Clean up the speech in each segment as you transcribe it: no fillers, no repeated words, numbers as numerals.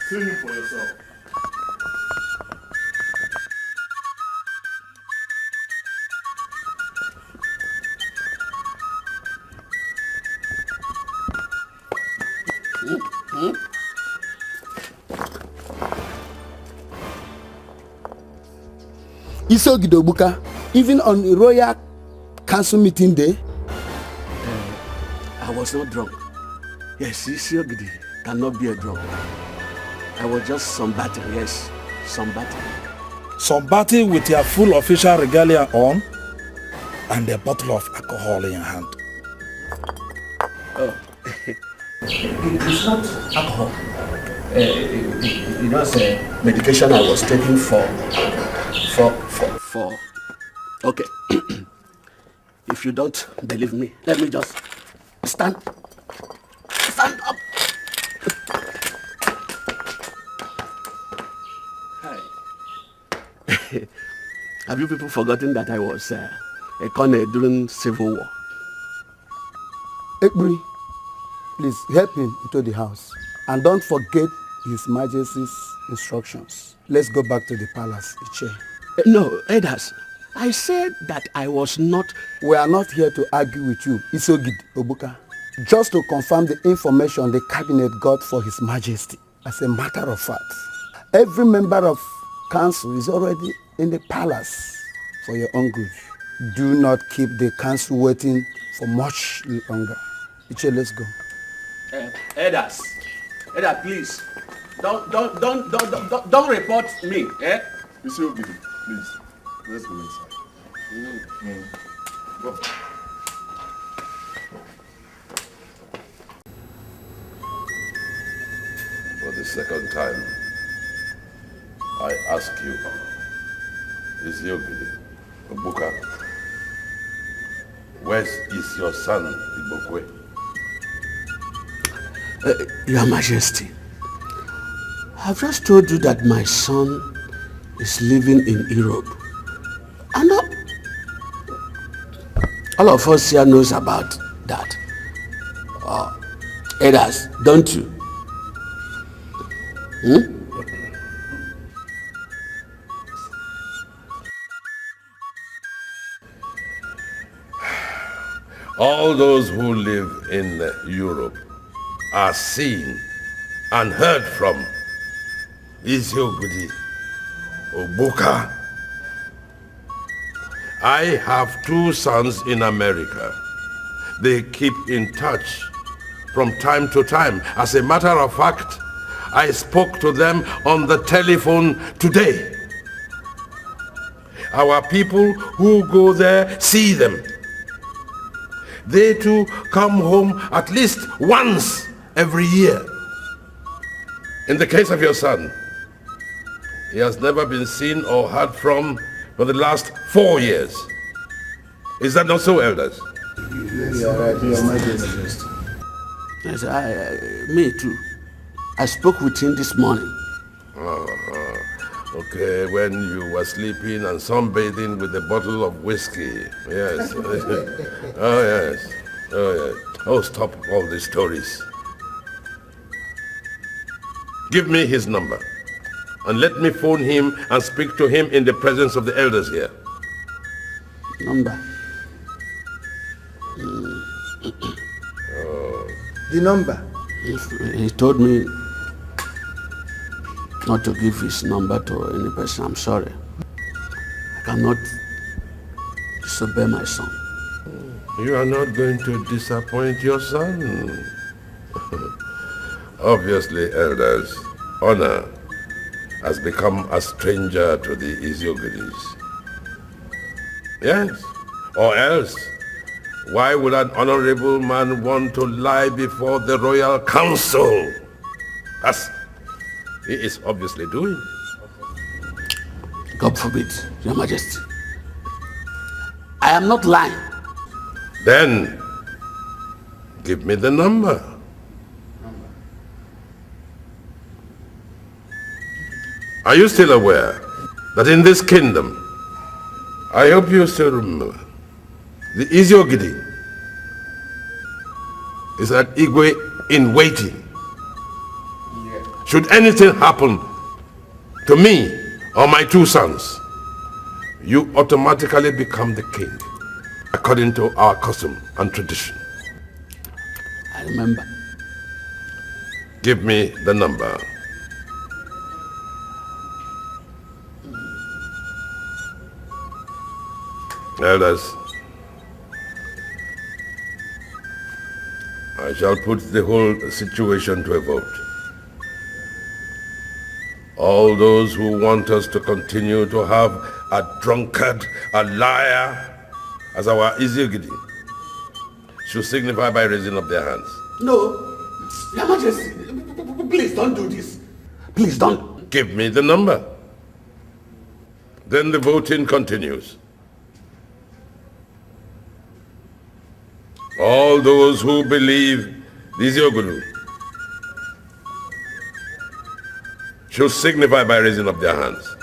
See him for yourself. Isogidobuka, even on the Royal Council meeting day? I was not drunk. Yes, Isiogidi cannot be a drunk. I was just somebody, yes, somebody. Somebody with your full official regalia on and a bottle of alcohol in your hand. Oh, it's not alcohol. It's medication I was taking for. Okay. If you don't believe me, let me just stand up. Hi. Have you people forgotten that I was a colonel during Civil War? Ekbri, please help him into the house. And don't forget His Majesty's instructions. Let's go back to the palace, Iche. No, Elders. I said that I was not... We are not here to argue with you, Isogid Obuka. Just to confirm the information the cabinet got for His Majesty. As a matter of fact, every member of council is already in the palace for your own good. Do not keep the council waiting for much longer. Iche, let's go. Elders, please, don't report me, eh? Isiogidi, please, let's go inside. Go. For the second time, I ask you, Isiogidi, Obuka, where is your son, Ibokwe? Your Majesty, I've just told you that my son is living in Europe. And all of us here knows about that. Elders, don't you? All those who live in Europe are seen and heard from. Isiogidi, Obuka. I have two sons in America. They keep in touch from time to time. As a matter of fact, I spoke to them on the telephone today. Our people who go there see them. They too come home at least once every year. In the case of your son, he has never been seen or heard from for the last 4 years. Is that not so, Elders? Yes, Your Majesty. Yes, me too. I spoke with him this morning. Okay, when you were sleeping and sunbathing with a bottle of whiskey. Yes. Oh, yes. Oh, yes. Oh, stop all these stories. Give me his number. And let me phone him and speak to him in the presence of the elders here. Number? The number? He told me not to give his number to any person. I'm sorry. I cannot disobey my son. You are not going to disappoint your son. Obviously, elders, honor has become a stranger to the Isiogidis. Yes, or else, why would an honorable man want to lie before the royal council? As he is obviously doing. God forbid, Your Majesty. I am not lying. Then, give me the number. Are you still aware that in this kingdom, I hope you still remember, the Isiogidi is an Igwe in waiting. Should anything happen to me or my 2 sons, you automatically become the king, according to our custom and tradition. I remember. Give me the number. Elders, I shall put the whole situation to a vote. All those who want us to continue to have a drunkard, a liar, as our Iziogidi, should signify by raising up their hands. No, Your Majesty, please don't do this. Please don't. Give me the number. Then the voting continues. All those who believe Iziogulu should signify by raising up their hands.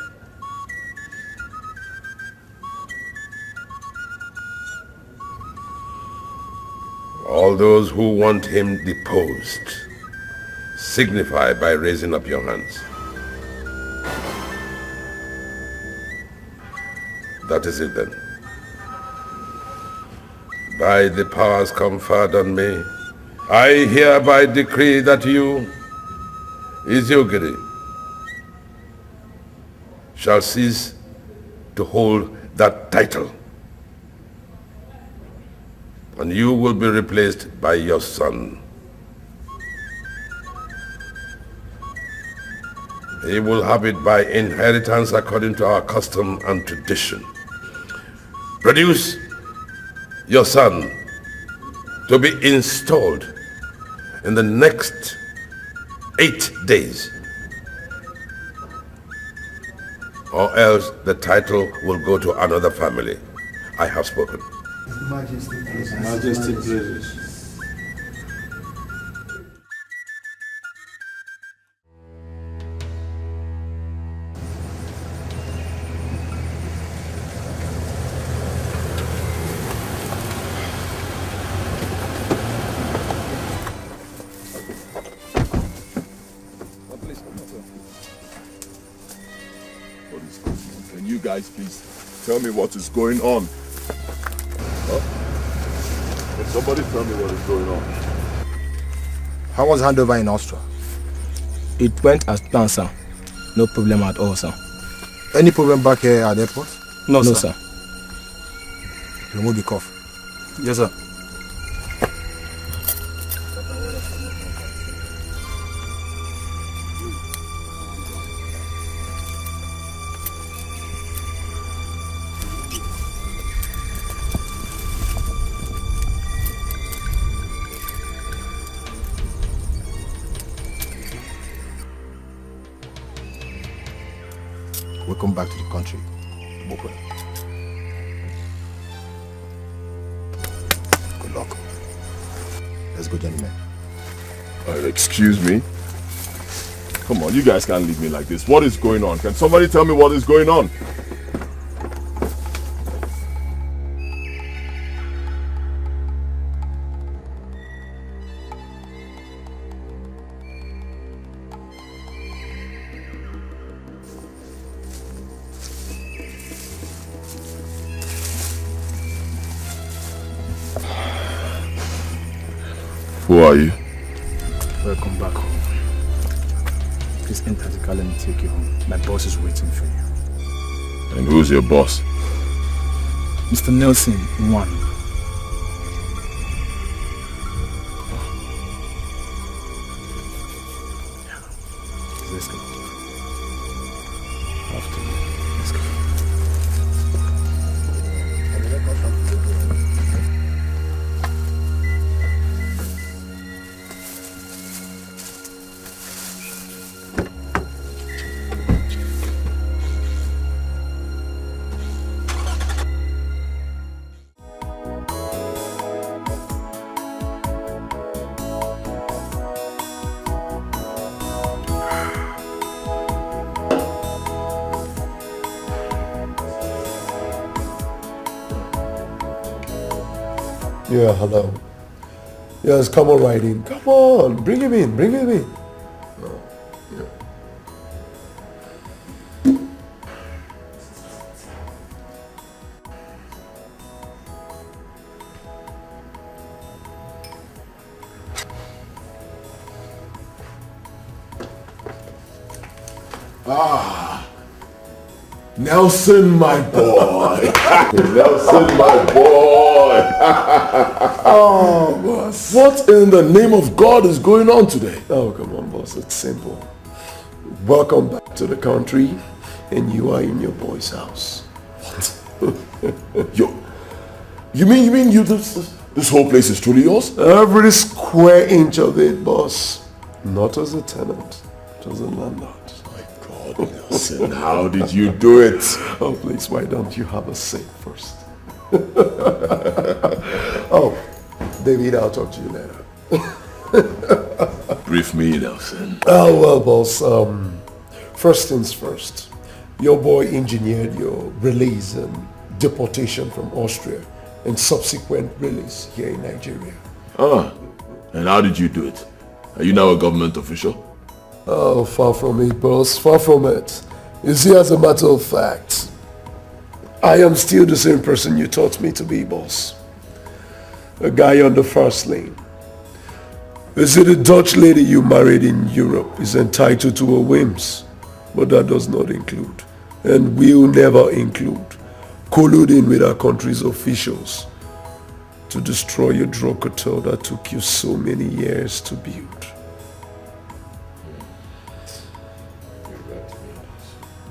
All those who want him deposed, signify by raising up your hands. That is it then. By the powers conferred on me, I hereby decree that you, Iziogiri, shall cease to hold that title. And you will be replaced by your son. He will have it by inheritance according to our custom and tradition. Produce your son to be installed in the next 8 days, or else the title will go to another family. I have spoken. Majesty, please. Majesty, please. Can you guys please tell me what is going on? Can somebody tell me what is going on? How was handover in Austria? It went as planned, sir. No problem at all, sir. Any problem back here at the airport? No, sir. Remove the cuff. Yes, sir. Welcome back to the country. Good luck. Let's go, gentlemen. Excuse me? Come on, you guys can't leave me like this. What is going on? Can somebody tell me what is going on? Who are you? Welcome back home. Please enter the car, let me take you home. My boss is waiting for you. And who's your boss? Mr. Nelson, one. Let's go. After you. Let's go. Yeah, hello. Yes, come on right in. Come on, bring him in, bring him in. Nelson, my boy. Nelson, my boy. Oh, boss. What in the name of God is going on today? Oh, come on, boss. It's simple. Welcome back to the country, and you are in your boy's house. What? You mean this whole place is truly yours? Every square inch of it, boss. Not as a tenant, but as a landlord. Nelson, how did you do it? Oh, please, why don't you have a seat first? Oh, David, I'll talk to you later. Brief me, Nelson. Oh, well, boss, first things first. Your boy engineered your release and deportation from Austria and subsequent release here in Nigeria. And how did you do it? Are you now a government official? Oh, far from it, boss. Far from it. You see, as a matter of fact, I am still the same person you taught me to be, boss. A guy on the first lane. You see, the Dutch lady you married in Europe is entitled to her whims, but that does not include, and will never include, colluding with our country's officials to destroy your drug cartel that took you so many years to build.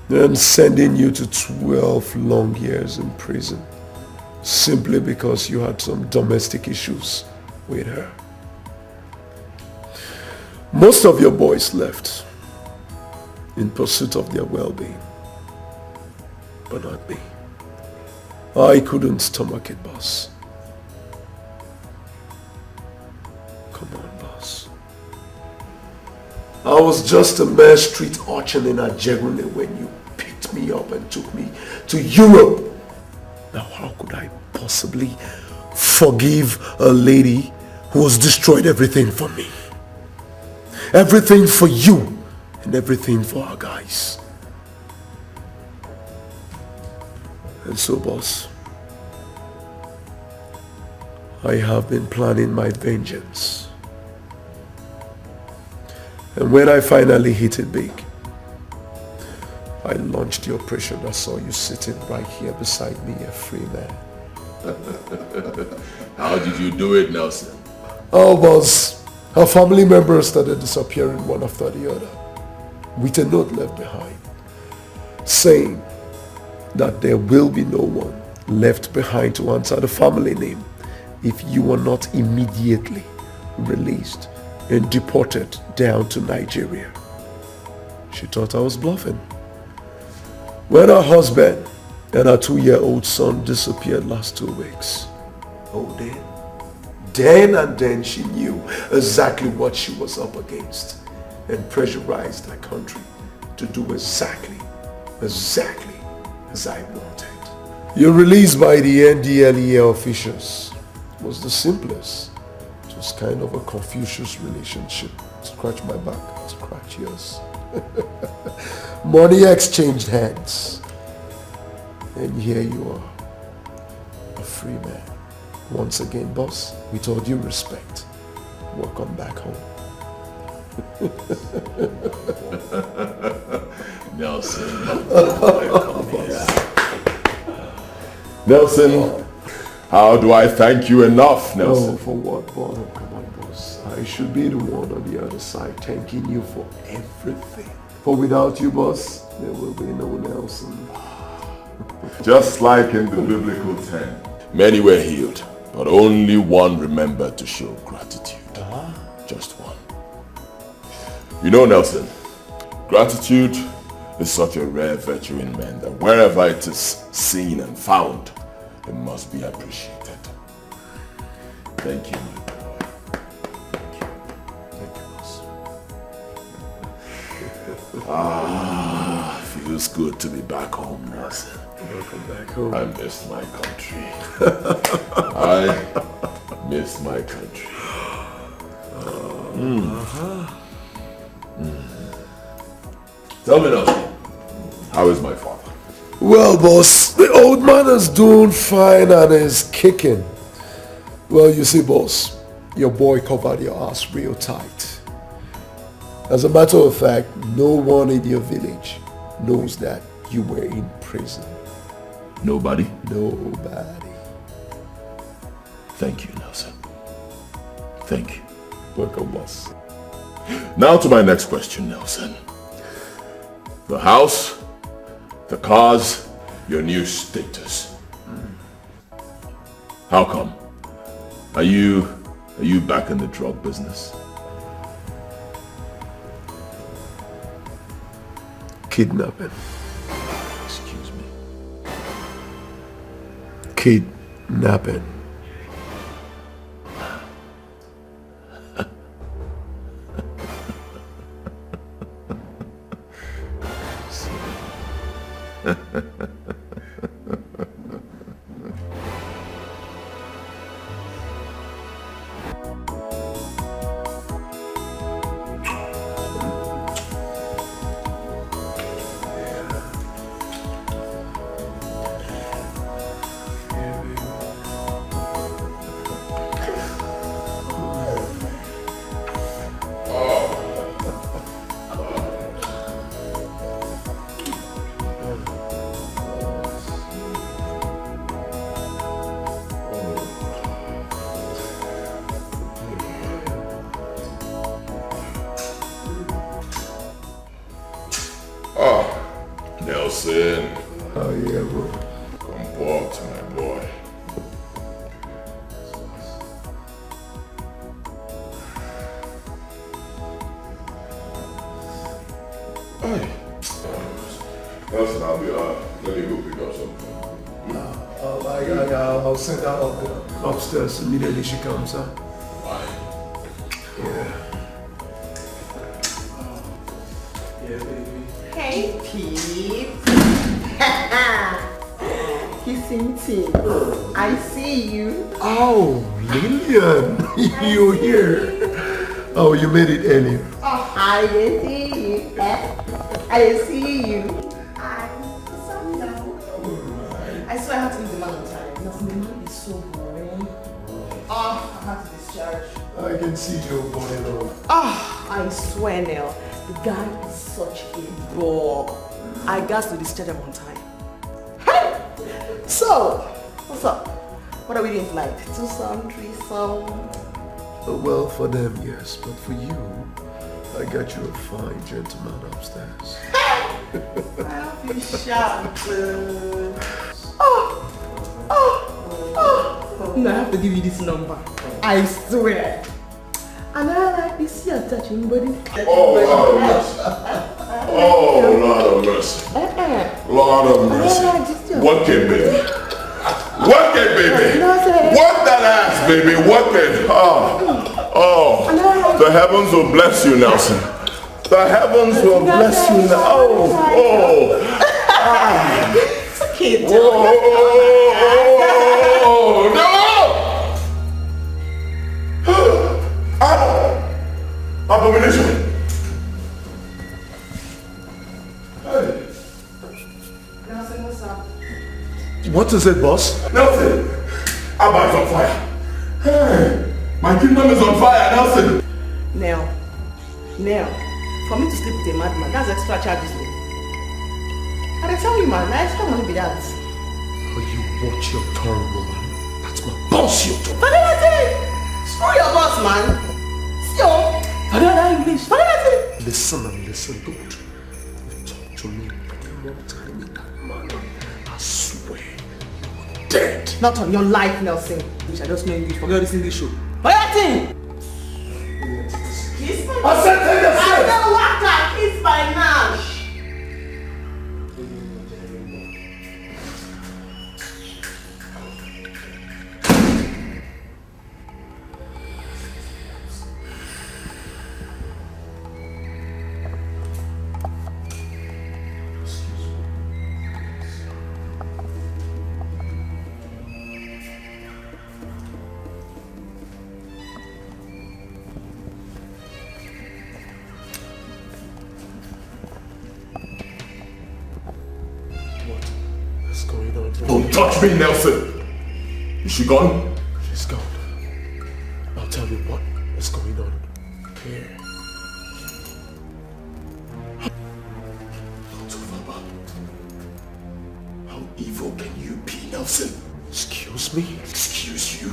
And sending you to 12 long years in prison simply because you had some domestic issues with her. Most of your boys left in pursuit of their well-being, but not me. I couldn't stomach it, boss. Come on, boss. I was just a mere street urchin in Ajegune when you picked me up and took me to Europe. Now how could I possibly forgive a lady who has destroyed everything for me? Everything for you and everything for our guys. And so, boss, I have been planning my vengeance. And when I finally hit it big, I launched the operation that saw you sitting right here beside me, a free man. How did you do it, Nelson? Oh, boss, her family members started disappearing one after the other, with a note left behind, saying that there will be no one left behind to answer the family name if you are not immediately released and deported down to Nigeria. She thought I was bluffing. When her husband and her 2-year-old son disappeared last 2 weeks, oh, then she knew exactly what she was up against and pressurized her country to do exactly as I wanted. Your release by the NDLEA officials was the simplest. It was kind of a Confucius relationship. Scratch my back, scratch yours. Money exchanged hands. And here you are, a free man. Once again, boss, with all due respect, welcome back home. Nelson. Nelson, how do I thank you enough, Nelson? Oh, for what, boss? Oh, come on, boss. I should be the one on the other side thanking you for everything. For without you, boss, there will be no Nelson. Just like in the biblical 10. Many were healed, but only one remembered to show gratitude. Just one. You know, Nelson, gratitude is such a rare virtue in men that wherever it is seen and found, it must be appreciated. Thank you, my boy. Thank you, boss. Feels good to be back home, Nelson. Welcome back home. I miss my country. I miss my country. Tell me now, how is my father? Well, boss, the old man is doing fine and is kicking. Well, you see, boss, your boy covered your ass real tight. As a matter of fact, no one in your village knows that you were in prison. Nobody? Nobody. Thank you, Nelson. Thank you. Welcome, boss. Now to my next question, Nelson. The house, the cars, your new status. How come? Are you back in the drug business? Kidnapping. Excuse me. Kidnapping. Nelson. Oh yeah, bro. Come walk to my boy. Hey. Nelson, let me go pick up something. I'll send her up upstairs immediately she comes, huh? Why? Yeah. Hey, Pete. Kissing teeth. I see you. Oh, Lillian, you're here. Oh, you made it early. Oh, I didn't see you. I didn't see you. I swear I have to leave the man on time. Nothing, the man is so boring. Oh, I have to discharge. I can see your body now. Oh, I swear, Nell, the guy is such a bore. I got to discharge him on time. Hey! So, what's up? What are we doing tonight? Two-some, threesome? Well, for them, yes, but for you, I got you a fine gentleman upstairs. I hope you shout. No, I have to give you this number. I swear. And I like this here touching body. Oh, Lord of mercy. Oh, Lord of mercy. Lord of mercy. Work it, baby. Work it, baby. Work that ass, baby. Work it. Oh, the heavens will bless you, Nelson. The heavens will bless you now. It's okay, Abomination. Nelson, what's up? What is it, boss? Nelson, Abba is on fire. Hey, my kingdom is on fire, Nelson. Now, for me to sleep with a madman, that's extra charges. And I tell you, man, I extra money be that. Oh, you watch your tongue, woman. That's my boss, you talk. But then I say, screw your boss, man. Still, I don't know English. But then I say, Listen and listen, don't you talk to me any more time in that manner. I swear you're dead. not on your life, Nelson. Which I just know English. Forget this English show. But that thing! Kiss my I said take the I don't want that kiss by now. touch me, Nelson! Is she gone? She's gone. I'll tell you what is going on here. How evil can you be, Nelson? Excuse me? Excuse you?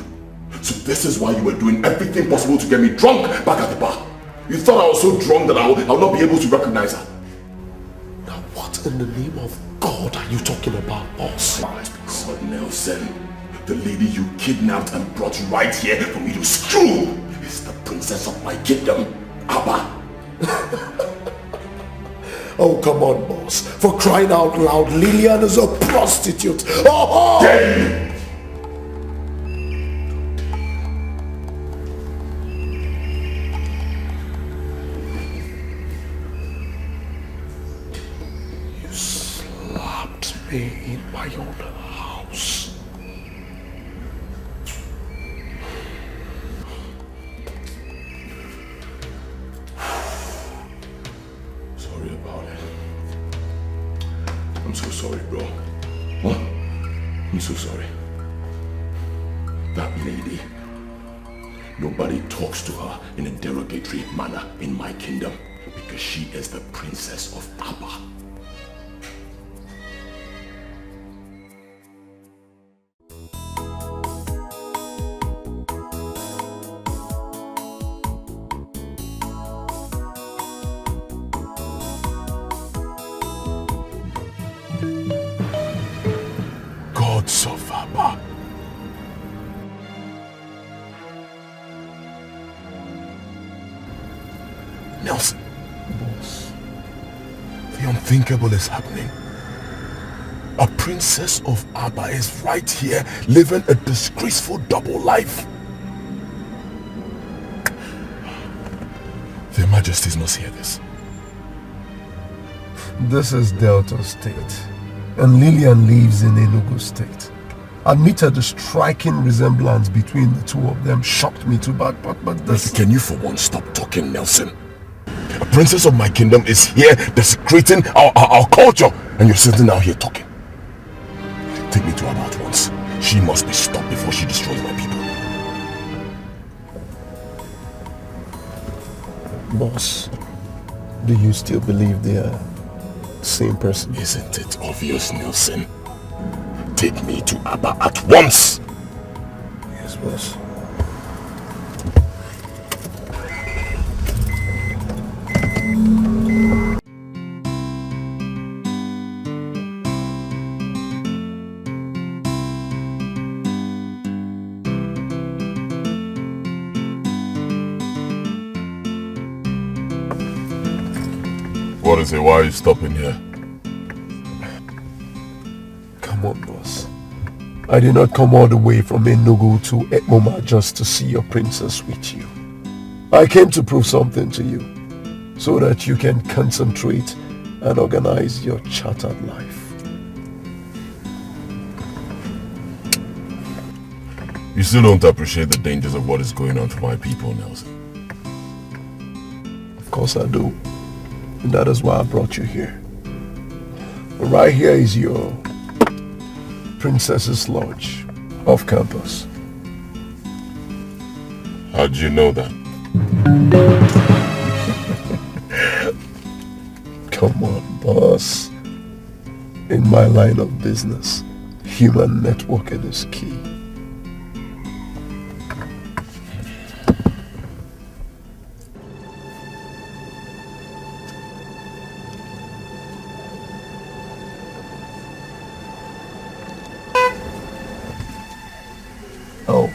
So this is why you were doing everything possible to get me drunk back at the bar. You thought I was so drunk that I'll not be able to recognize her. Now what in the name of God are you talking about, boss? My God, Nelson. The lady you kidnapped and brought right here for me to screw is the princess of my kingdom, Abba. Oh, come on, boss. For crying out loud, Lillian is a prostitute. Oh! Damn! You slapped me in my own house. Sorry about it. I'm so sorry, bro. What? I'm so sorry. That lady. Nobody talks to her in a derogatory manner in my kingdom because she is the princess of Abba. Gods of Abba. Nelson. Boss. The unthinkable is happening. A princess of Abba is right here living a disgraceful double life. Their Majesties must hear this. This is Delta State, and Lillian lives in Enugu State. Admitted the striking resemblance between the two of them shocked me too bad, but this... Can you for once stop talking, Nelson? A princess of my kingdom is here desecrating our culture, and you're sitting out here talking. Take me to her at once. She must be stopped before she destroys my people. Boss, do you still believe they are the same person? Isn't it obvious, Nelson? Take me to Abba at once! Yes, boss. What is it? Why are you stopping here? Come on, boss. I did not come all the way from Enugu to Ekmoma just to see your princess with you. I came to prove something to you, so that you can concentrate and organize your chartered life. You still don't appreciate the dangers of what is going on to my people, Nelson. Of course I do. And that is why I brought you here. Right here is your Princess's Lodge off campus. How'd you know that? Come on, boss. In my line of business, human networking is key. Oh,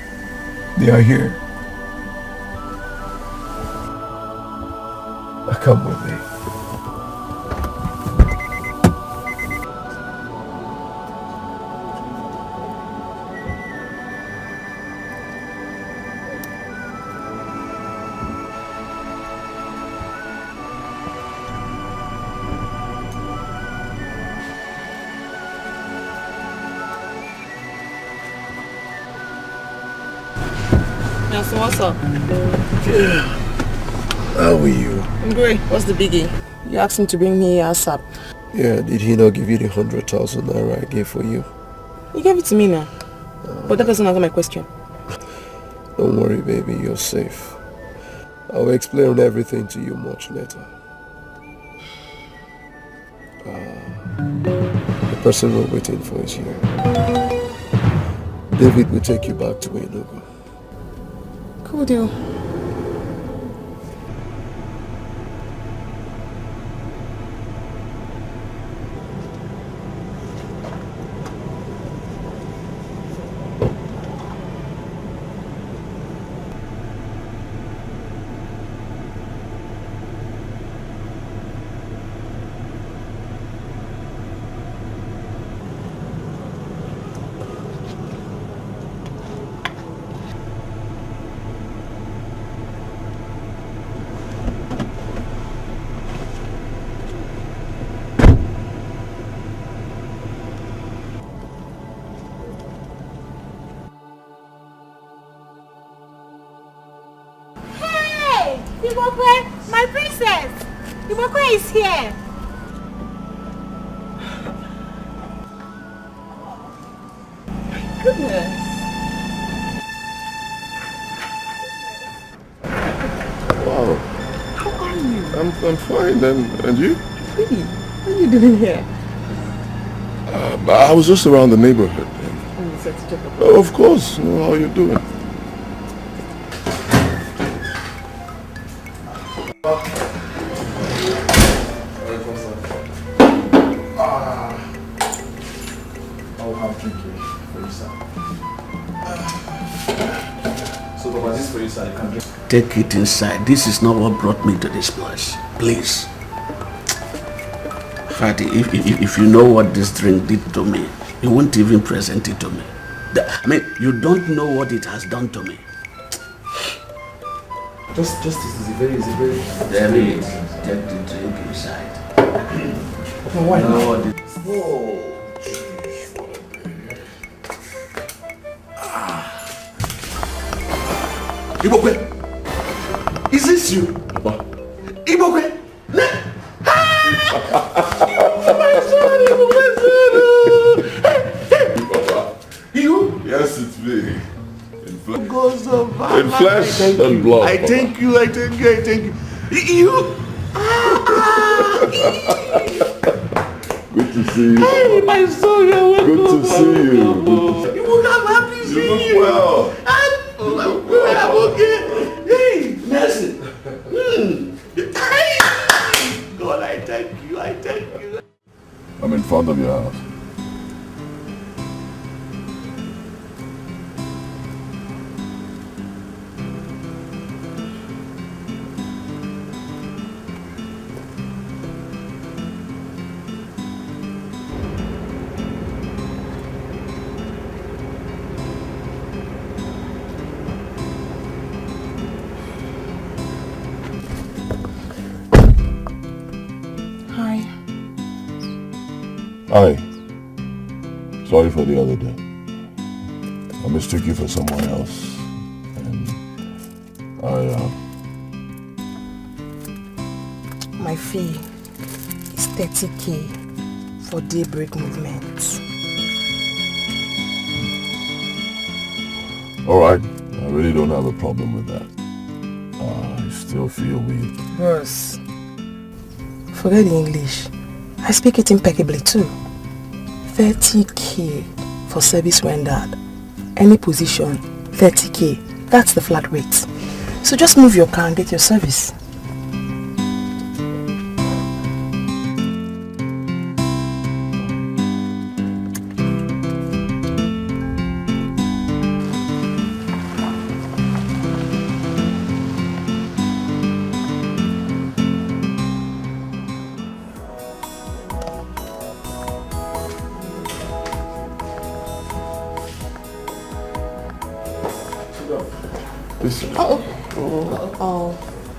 they are here. Come with me. Nelson, what's up? Yeah. How are you? I'm great. What's the biggie? You asked him to bring me ASAP. Yeah, did he not give you the 100,000 naira I gave for you? You gave it to me now. But that doesn't answer my question. Don't worry, baby, you're safe. I'll explain everything to you much later. The person we're waiting for is here. David will take you back to Enugu. Cool deal. My princess! Ibokwe is here! My goodness! Wow. How are you? I'm fine, and you? Really? What are you doing here? I was just around the neighborhood. Oh, of course. How are you doing? I'll have a drink here for you, sir. So, Papa, this is for you, sir. You can drink. Take it inside. This is not what brought me to this place. Please. Fatty, if you know what this drink did to me, you won't even present it to me. I mean, you don't know what it has done to me. Just this is very easy. David, take the drink inside. Okay, why not? Oh. Ibokwe, is this you? Papa. Ibokwe? My Papa. You? Yes, it's me. Goes over. In flesh and blood. I thank you. You? Good to see you. Hey, my son, you're welcome. Good to see you. You would have happy to see you. You look well. I'm okay. Hey, Mercy. God, I thank you. I'm in front of your house. Hi. Sorry for the other day. I mistook you for someone else. And My fee is 30K for daybreak movement. Alright. I really don't have a problem with that. I still feel weak. Bros, forget the English. I speak it impeccably too. 30K for service rendered. Any position, 30K. That's the flat rate. So just move your car and get your service.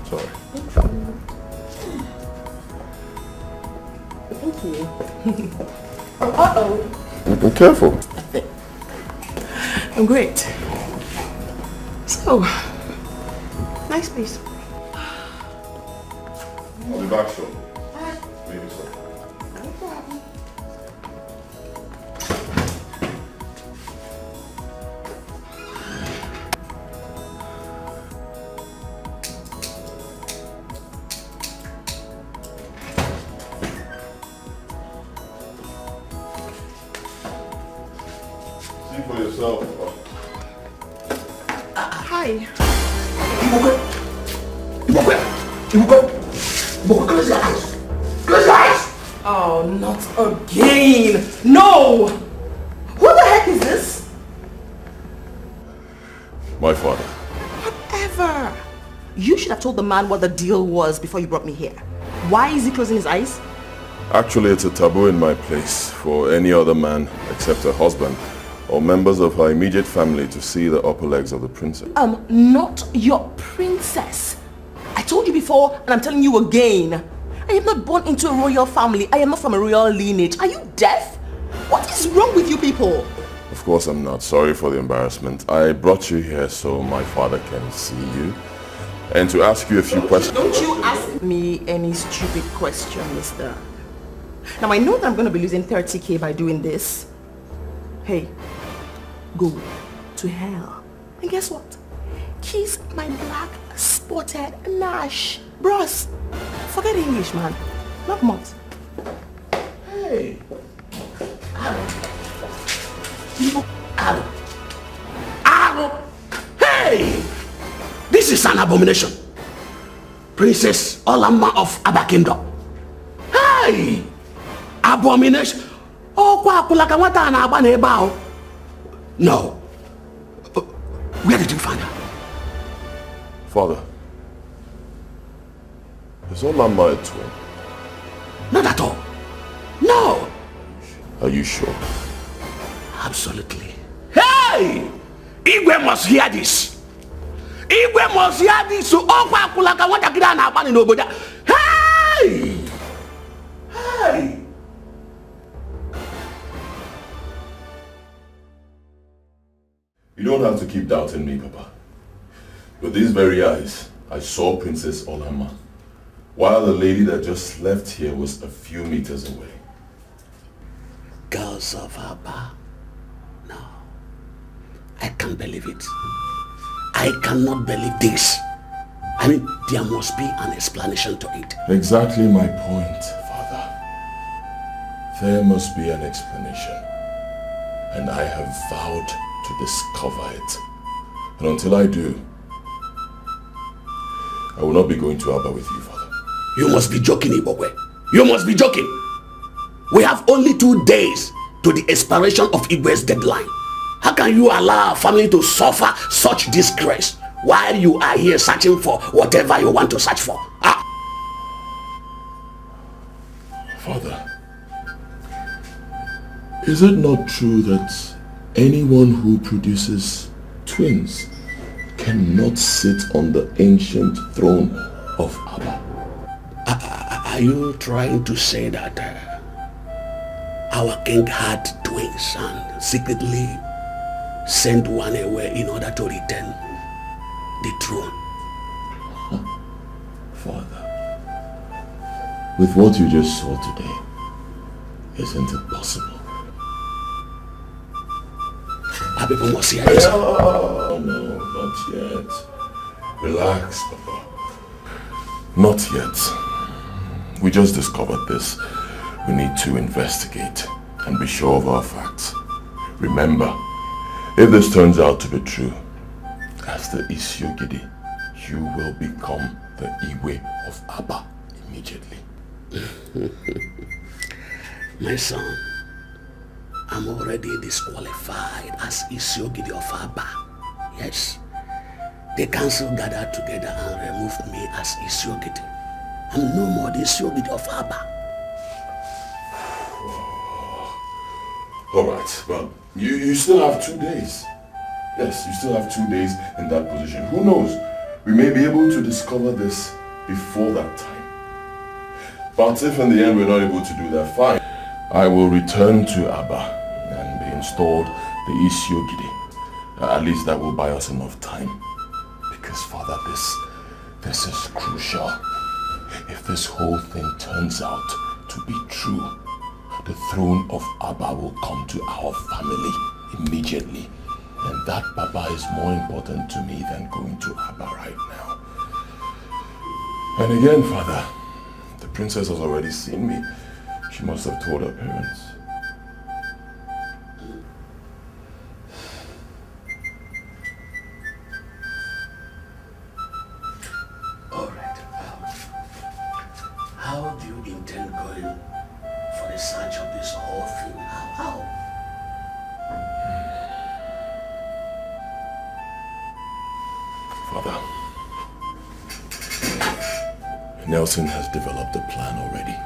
Sorry. Thank you. Be careful. I'm great. So, nice place. I'll be back soon. Maybe so. See for yourself. Hi. Close your eyes. Close your eyes. Oh, not again. No. Who the heck is this? My father. Whatever. You should have told the man what the deal was before you brought me here. Why is he closing his eyes? Actually, it's a taboo in my place for any other man except her husband or members of her immediate family to see the upper legs of the princess. Not your princess. I told you before and I'm telling you again. I am not born into a royal family. I am not from a royal lineage. Are you deaf? What is wrong with you people? Of course I'm not. Sorry for the embarrassment. I brought you here so my father can see you and to ask you a few questions. Don't you ask me any stupid question, mister. Now I know that I'm going to be losing 30k by doing this. Hey, go to hell. And guess what? Kiss my black spotted Nash. Bros, forget English, man. Not much. Hey. Aro. Hey! This is an abomination. Princess Olama of Aba Kingdom. Hey! Abomination. Oh, no. Where did you find her? Father, is Olama a twin? Not at all. No. Are you sure? Absolutely. Hey! Igwe must hear this. Igwe must hear this. So, hey! Hey! You don't have to keep doubting me, Papa. With these very eyes, I saw Princess Olama, while the lady that just left here was a few meters away. Girls of Aba. No. I can't believe it. I cannot believe this. I mean, there must be an explanation to it. Exactly my point, Father. There must be an explanation. And I have vowed to discover it. And until I do, I will not be going to Aba with you, Father. You must be joking, Ibokwe. You must be joking. We have only 2 days to the expiration of Igwe's deadline. How can you allow our family to suffer such disgrace while you are here searching for whatever you want to search for? Ah. Father, is it not true that anyone who produces twins cannot sit on the ancient throne of Aba? Are you trying to say that our king had twins and secretly sent one away in order to return the throne? Father, with what you just saw today, isn't it possible? Our people must hear this. No, not yet. Relax, Papa. Not yet. We just discovered this. We need to investigate and be sure of our facts. Remember, if this turns out to be true, as the Isiogidi, you will become the Iwe of Aba immediately. My son, I'm already disqualified as Isiogidi of Aba. Yes. The council gathered together and removed me as Isiogidi. I'm no more the Isiogidi of Aba. Alright, well, you still have 2 days. Yes, you still have 2 days in that position. Who knows? We may be able to discover this before that time. But if in the end we're not able to do that, fine. I will return to Aba and be installed the Isiogidi. At least that will buy us enough time. Because, Father, this is crucial. If this whole thing turns out to be true, the throne of Aba will come to our family immediately. And that, Papa, is more important to me than going to Aba right now. And again, Father, the princess has already seen me. She must have told her parents. research of this whole thing. How? Father, Nelson has developed a plan already,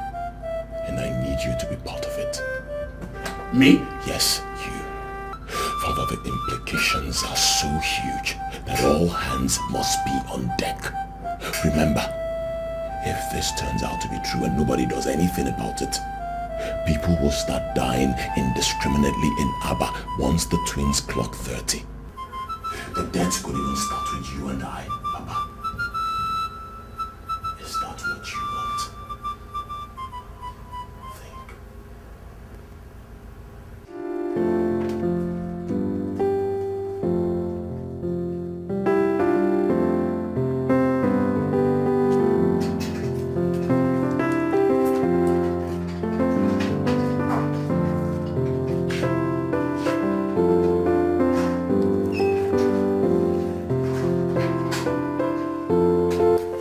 and I need you to be part of it. Me? Yes, you. Father, the implications are so huge that all hands must be on deck. Remember, if this turns out to be true and nobody does anything about it, people will start dying indiscriminately in Abba once the twins clock 30. The deaths could even start with you and I, Papa. Is that what you want? Think.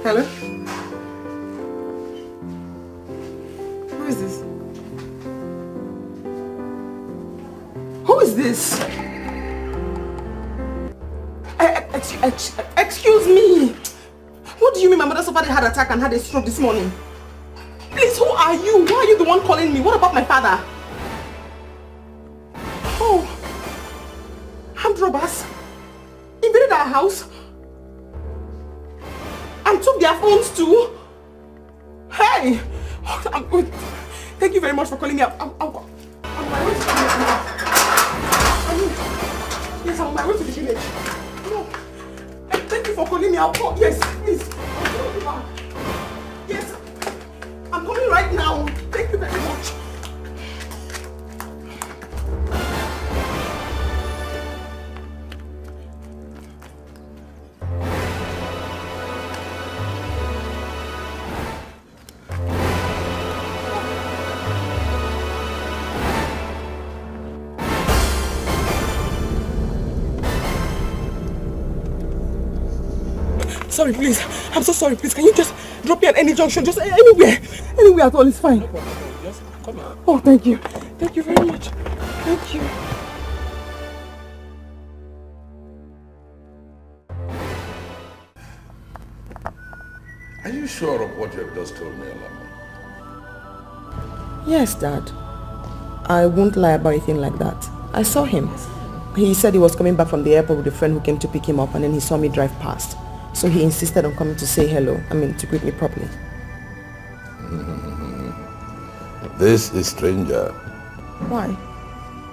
Hello? Who is this? Who is this? Excuse me. What do you mean my mother suffered a heart attack and had a stroke this morning? Please, who are you? Why are you the one calling me? What about my father? Oh, armed robbers invaded our house and took their phones too. Hey! Thank you very much for calling me. I'm on my way to the village. Yes, I'm on my way to the village. No. Thank you for calling me. I'll call. Yes, please. I'll call you back. Yes. I'm coming right now. Thank you very much. Sorry, please. I'm so sorry, please. Can you just drop me at any junction? Just anywhere. Anywhere at all is fine. Just come here. Oh, thank you. Thank you very much. Thank you. Are you sure of what you have just told me, Alama? Yes, Dad. I won't lie about anything like that. I saw him. He said he was coming back from the airport with a friend who came to pick him up, and then he saw me drive past. So he insisted on coming to say hello. To greet me properly. This is stranger. Why?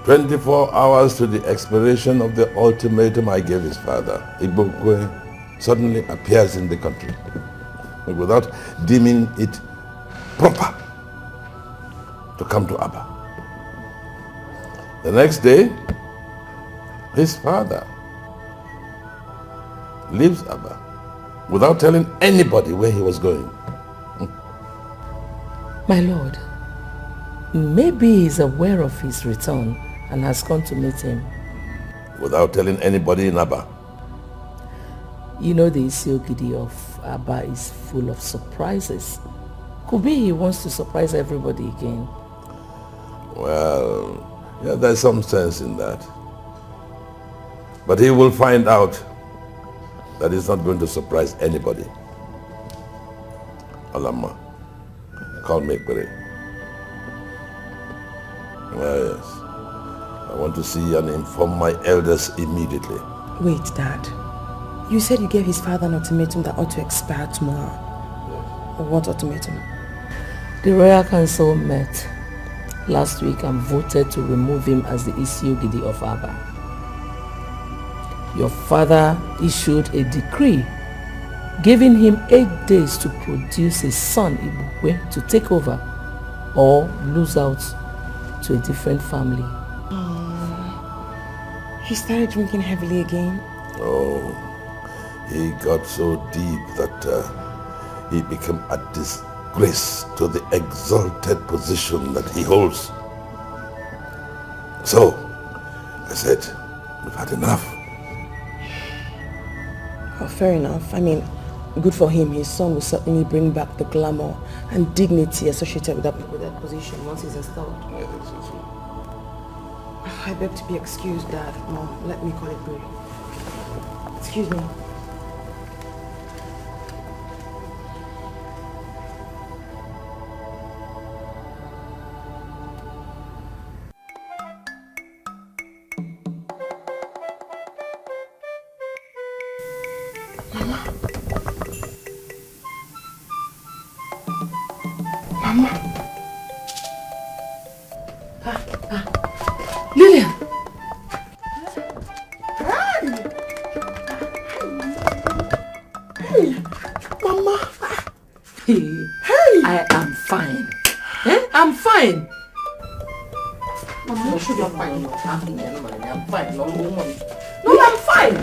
24 hours to the expiration of the ultimatum I gave his father, Igbokwe suddenly appears in the country without deeming it proper to come to Abba. The next day, his father leaves Abba without telling anybody where he was going. My lord, maybe he's aware of his return and has come to meet him. Without telling anybody in Abba. You know the Isiogidi of Abba is full of surprises. Could be he wants to surprise everybody again. Well, yeah, there's some sense in that. But he will find out that he's not going to surprise anybody. Alama, call me Ekpere. Yes. I want to see and inform my elders immediately. Wait, Dad. You said you gave his father an ultimatum that ought to expire tomorrow. What ultimatum? The Royal Council met last week and voted to remove him as the Isiogidi of Abba. Your father issued a decree giving him 8 days to produce his son Ibukwe to take over or lose out to a different family. He started drinking heavily again. Oh, he got so deep that he became a disgrace to the exalted position that he holds. So, I said, we've had enough. Oh, fair enough. Good for him. His son will certainly bring back the glamour and dignity associated with that position once he's installed. I think so too. I beg to be excused, Dad. Mom, let me call it brief. Excuse me. Lillian! Hey! Mama! Hey! I am fine. I'm fine. Mama, you should be fine. I'm fine. No, I'm fine.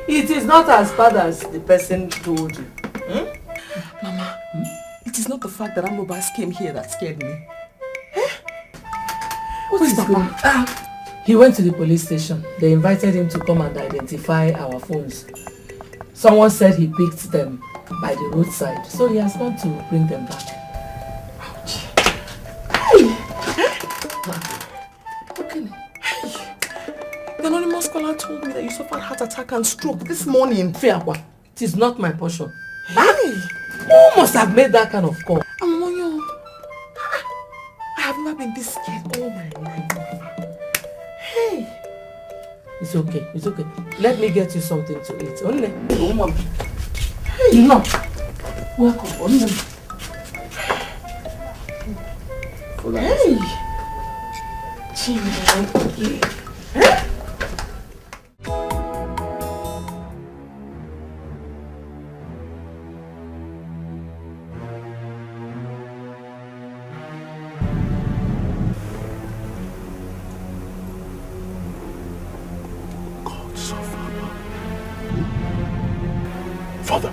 It is not as bad as the person told you. Mama, it is not the fact that Amobas came here that scared me. What is Papa? He went to the police station. They invited him to come and identify our phones. Someone said he picked them by the roadside, so he has gone to bring them back. Ouch. Hey! Okay. Hey! The anonymous caller told me that you suffered heart attack and stroke this morning. Fiakwa, it is not my portion. Hey! Who must have made that kind of call? Amonyo, I have never been this scared all my life. Hey! It's okay, it's okay. Let me get you something to eat. Only. Hey! No! Welcome, only. Hey! Jimmy, hey! Father.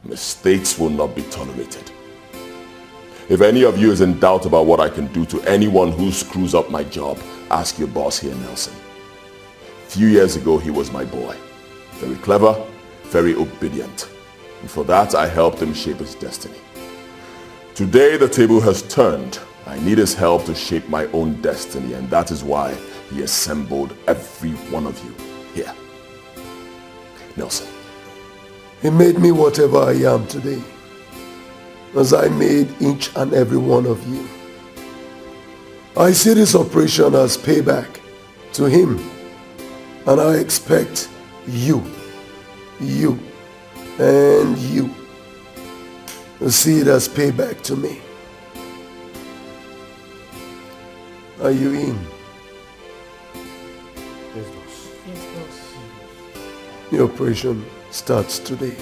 Mistakes will not be tolerated. If any of you is in doubt about what I can do to anyone who screws up my job, ask your boss here, Nelson. A few years ago, he was my boy. Very clever, very obedient. And for that, I helped him shape his destiny. Today, the table has turned. I need his help to shape my own destiny, and that is why he assembled every one of you here. Nelson. He made me whatever I am today, as I made each and every one of you. I see this operation as payback to him, and I expect you, and you to see it as payback to me. Are you in? Yes, boss. Yes, boss. The operation starts today.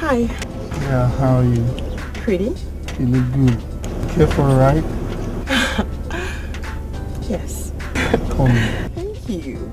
Hi. Yeah, how are you? Pretty? You look good. Care for a ride? Yes. Come. Thank you.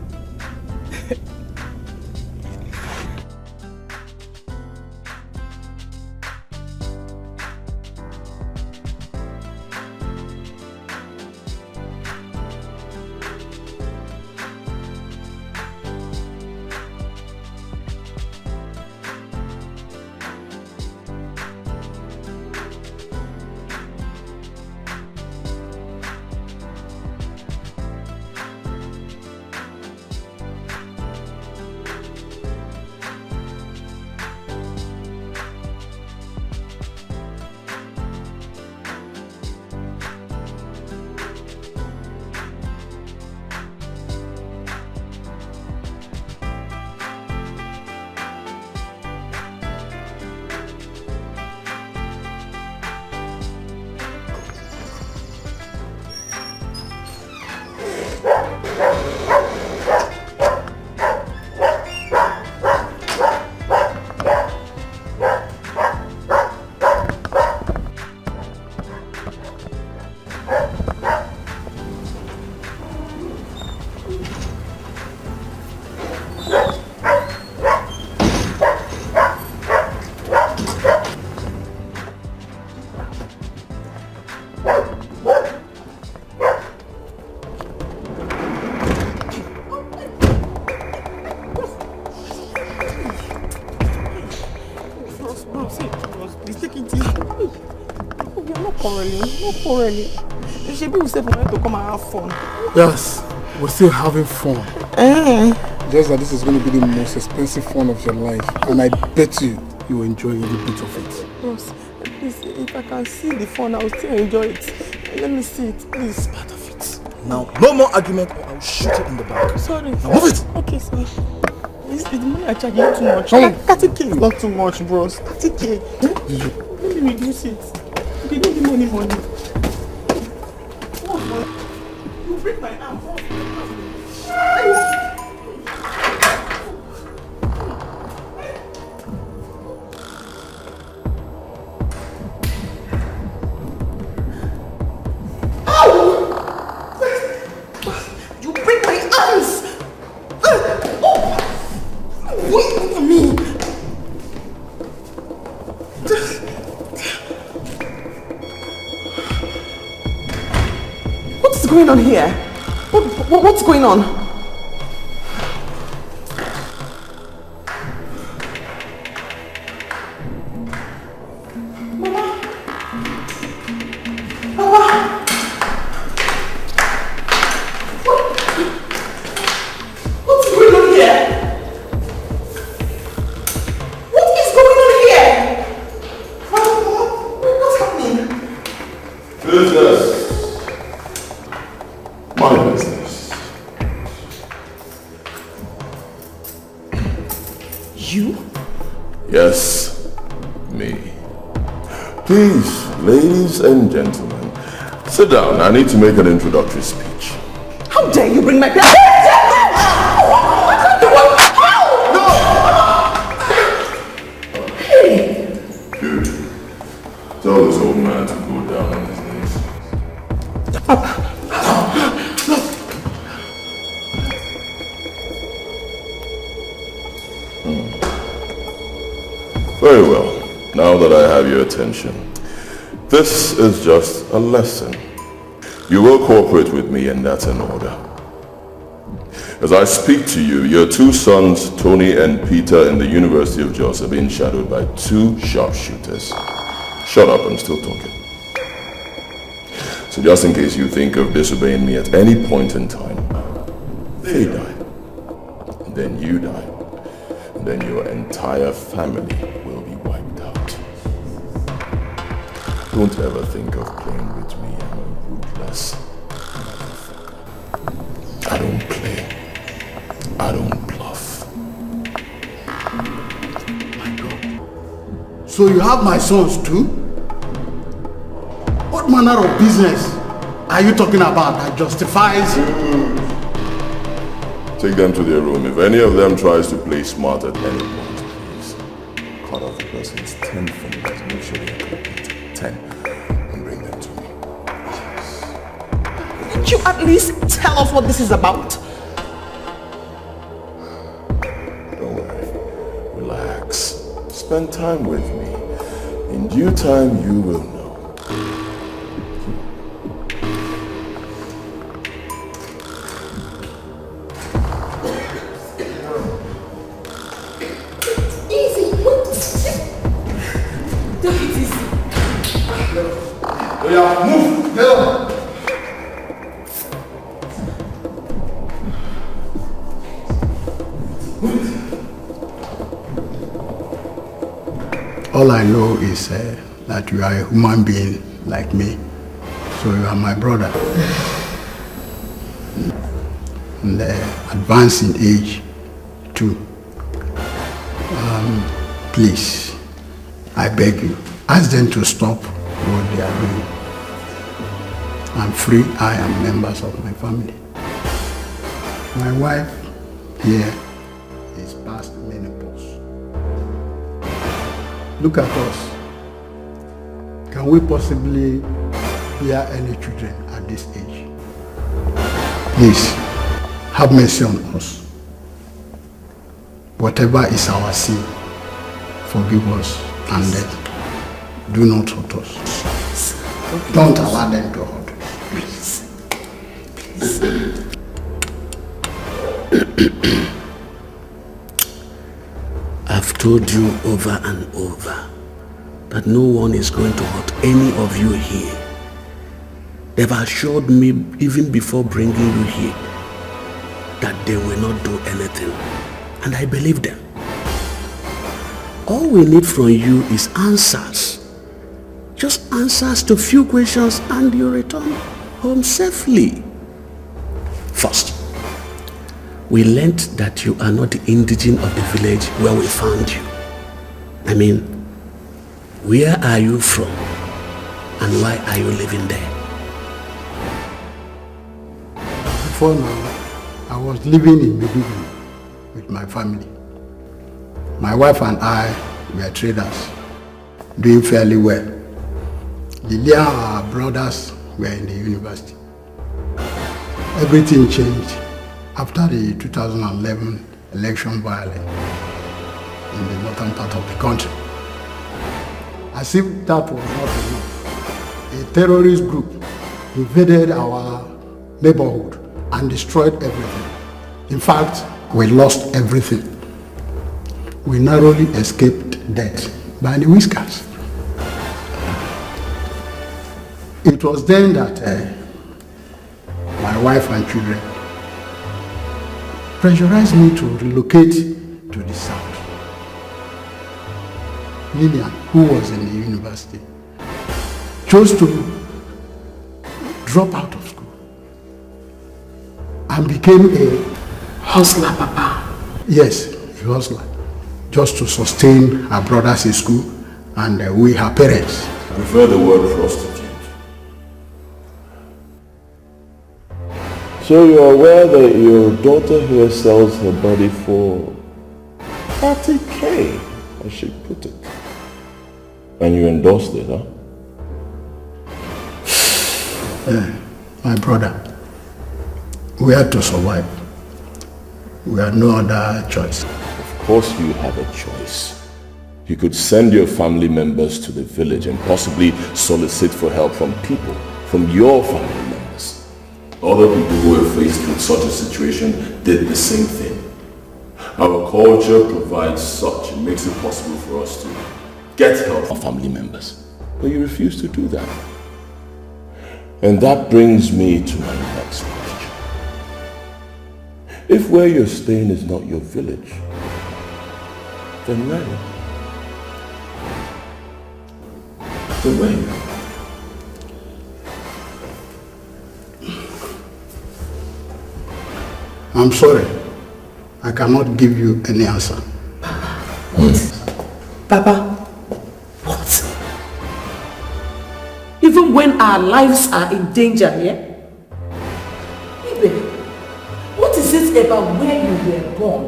People say for me to come and have fun. Yes, we're still having fun. Just that this is going to be the most expensive fun of your life, and I bet you will enjoy every bit of it. Bros, please, if I can see the fun, I'll still enjoy it. Let me see it, please. Part of it. Now, no more argument, or I'll shoot it in the back. Sorry. Now move it. Okay, sorry. Is the money I charge you too much? 30k is not too much, bros. 30k. Let me reduce it. You don't give me any money. You break my arm. You break my arms. Wait for me. What's going on here? What's going on? Yes, me. Please, ladies and gentlemen, sit down. I need to make an introductory speech. How dare you bring my pen? Hey! Dude, tell this old man to go down on his knees. Very well. Now that I have your attention, this is just a lesson. You will cooperate with me, and that's an order. As I speak to you, your two sons, Tony and Peter, in the University of Jos, are being shadowed by two sharpshooters. Shut up, I'm still talking. So just in case you think of disobeying me at any point in time, they die. And then you die. And then your entire family will be wiped out. Don't ever think of playing with me. I'm ruthless. I don't play. I don't bluff. My God. So you have my sons too? What manner of business are you talking about that justifies? Take them to their room. If any of them tries to play smart at any point, please cut off the person's 10 fingers. Make sure they're complete. 10. And bring them to me. Could you at least tell us what this is about? Don't worry. Relax. Spend time with me. In due time, you will know. All I know is that you are a human being like me, so you are my brother. And advanced in age too. Please, I beg you, ask them to stop what they are doing. I'm free, I am members of my family. My wife here is past menopause. Look at us. Can we possibly bear any children at this age? Please, have mercy on us. Whatever is our sin, forgive us and do not hurt us. Don't allow them to hurt us. Please. I've told you over and over that no one is going to hurt any of you here. They've assured me even before bringing you here that they will not do anything, and I believe them. All we need from you is answers. Just answers to few questions and you return home safely. First, we learned that you are not the indigene of the village where we found you. I mean, where are you from and why are you living there? Before now, I was living in Maiduguri with my family. My wife and I were traders, doing fairly well. Lilian, our brothers, were in the university. Everything changed after the 2011 election violence in the northern part of the country. As if that was not enough, a terrorist group invaded our neighborhood and destroyed everything. In fact, we lost everything. We narrowly escaped death by the whiskers. It was then that my wife and children pressurized me to relocate to the south. Lillian, who was in the university, chose to drop out of school and became a hustler, Papa. Yes, a hustler, just to sustain her brothers in school and we, her parents. I prefer the word prostitute. So you're aware that your daughter here sells her body for 30K, as she put it. And you endorsed it, huh? My brother, we had to survive. We had no other choice. Of course you have a choice. You could send your family members to the village and possibly solicit for help from people, from your family members. Other people who were faced with such a situation did the same thing. Our culture provides such, it makes it possible for us to get help from family members. But you refuse to do that. And that brings me to my next question. If where you're staying is not your village, then where? Then where? I'm sorry. I cannot give you any answer. Papa, what? Even when our lives are in danger here? Ibe, what is it about where you were born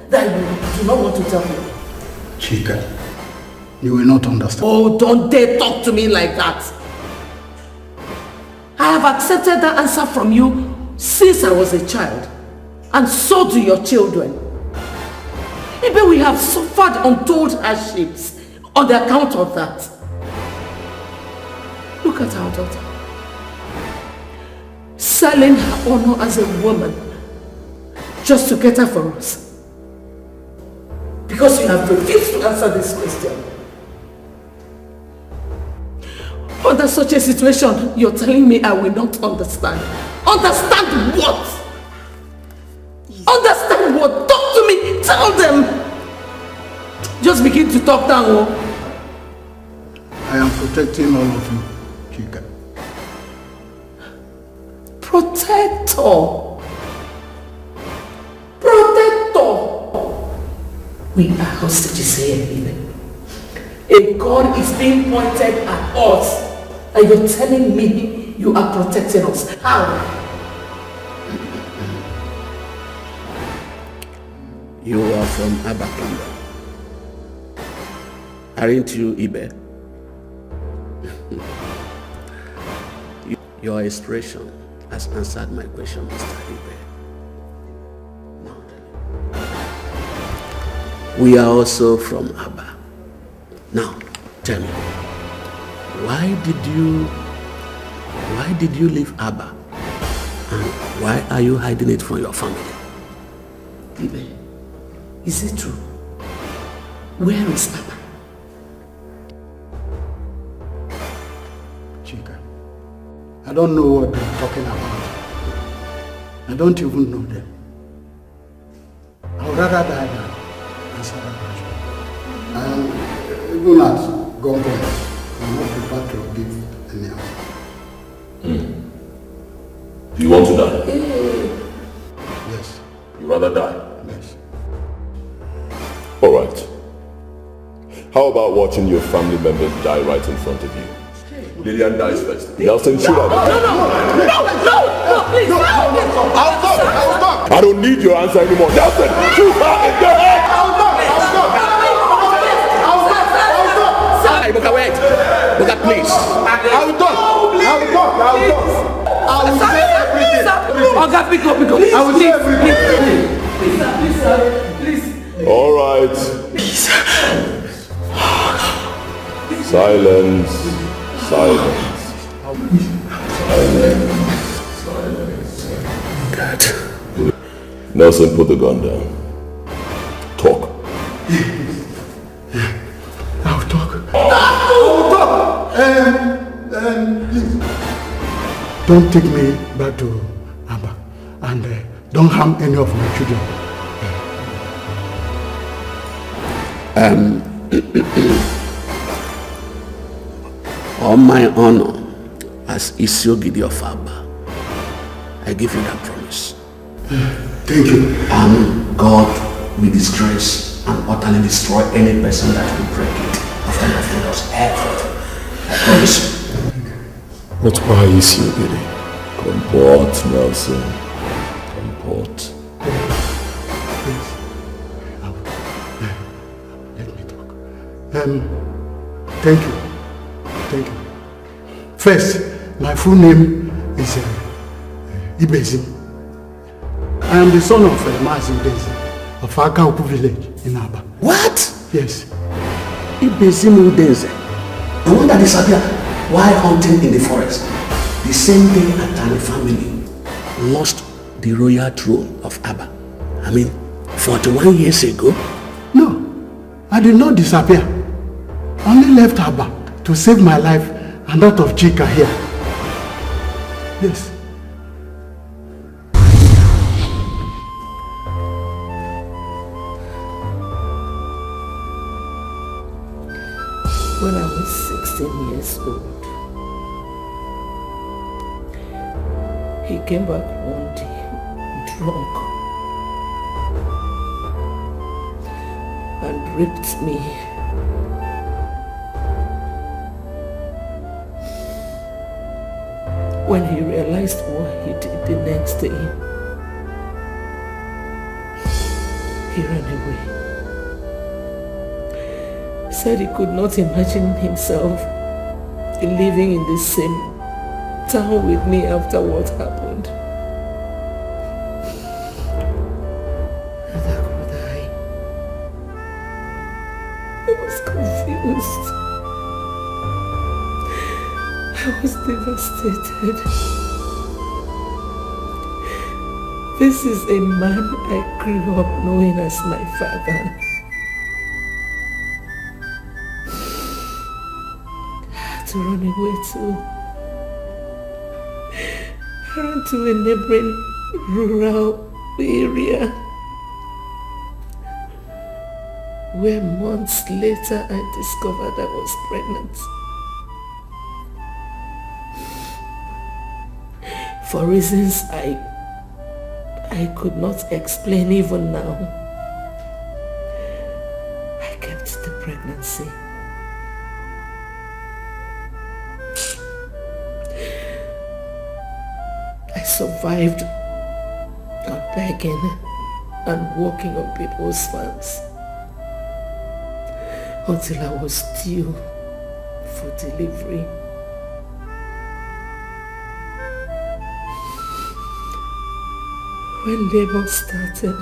that you do not want to tell me? Chika, You will not understand. Oh, don't dare talk to me like that. I have accepted that answer from you since I was a child. And so do your children. Maybe we have suffered untold hardships on the account of that. Look at our daughter. Selling her honor as a woman just to get her for us. Because you have refused to answer this question. Under such a situation, you're telling me I will not understand. Understand what? Understand what? Talk to me. Tell them. Just begin to talk down. Oh. I am protecting all of you, Chika. Protector. Protector. We are hostages here, even. A gun is being pointed at us. And you're telling me you are protecting us. How? You are from Abba Kingdom. Aren't you, Ibe? Your expression has answered my question, Mr. Ibe. Now, we are also from Abba. Now, tell me, why did you leave Abba? And why are you hiding it from your family? Ibe, is it true? Where is Abba? Chika, I don't know what they're talking about. I don't even know them. I would rather die than answer that question. Even at gunpoint, I'm not prepared to give any answer. Do you want to die? Yes. You rather die? Yes. Alright. How about watching your family members die right in front of you? Lillian dies first. Nelson, shoot her. No, please. I'll talk. I don't need your answer anymore. Nelson, shoot her in the head. Ibuka, wait. Ibuka, please. I will talk. I will say everything. Oga, pick up. Please, I will say everything. Please. All right. Silence. God. Nelson, put the gun down. Talk. I will talk. Please. Don't take me back to Abba. And don't harm any of my children. On my honor as Isiogidi of Abba, I give you that promise. Thank you. And God will disgrace and utterly destroy any person that will break it after nothing else ever. I promise you. But why is you getting? Comport, Nelson. Comport. Let me talk. Thank you. First, my full name is Ibezim. I am the son of Mazim Udeze of Akaupu village in Aba. What? Yes. Ibezim Udeze. The one that disappeared while hunting in the forest. The same day Atani family lost the royal throne of Abba. 41 years ago. No, I did not disappear. I only left Abba to save my life and that of Chika here. Yes. When I was 16 years old, he came back one day drunk and raped me. When he realized what he did the next day, he ran away. He said he could not imagine himself living in the same town with me after what happened. And how could I was confused. I was devastated. This is a man I grew up knowing as my father. I had to run away too. I ran to a neighboring rural area where months later I discovered I was pregnant. For reasons I could not explain even now, I kept the pregnancy. I survived on begging and walking on people's farms until I was due for delivery. When labor started,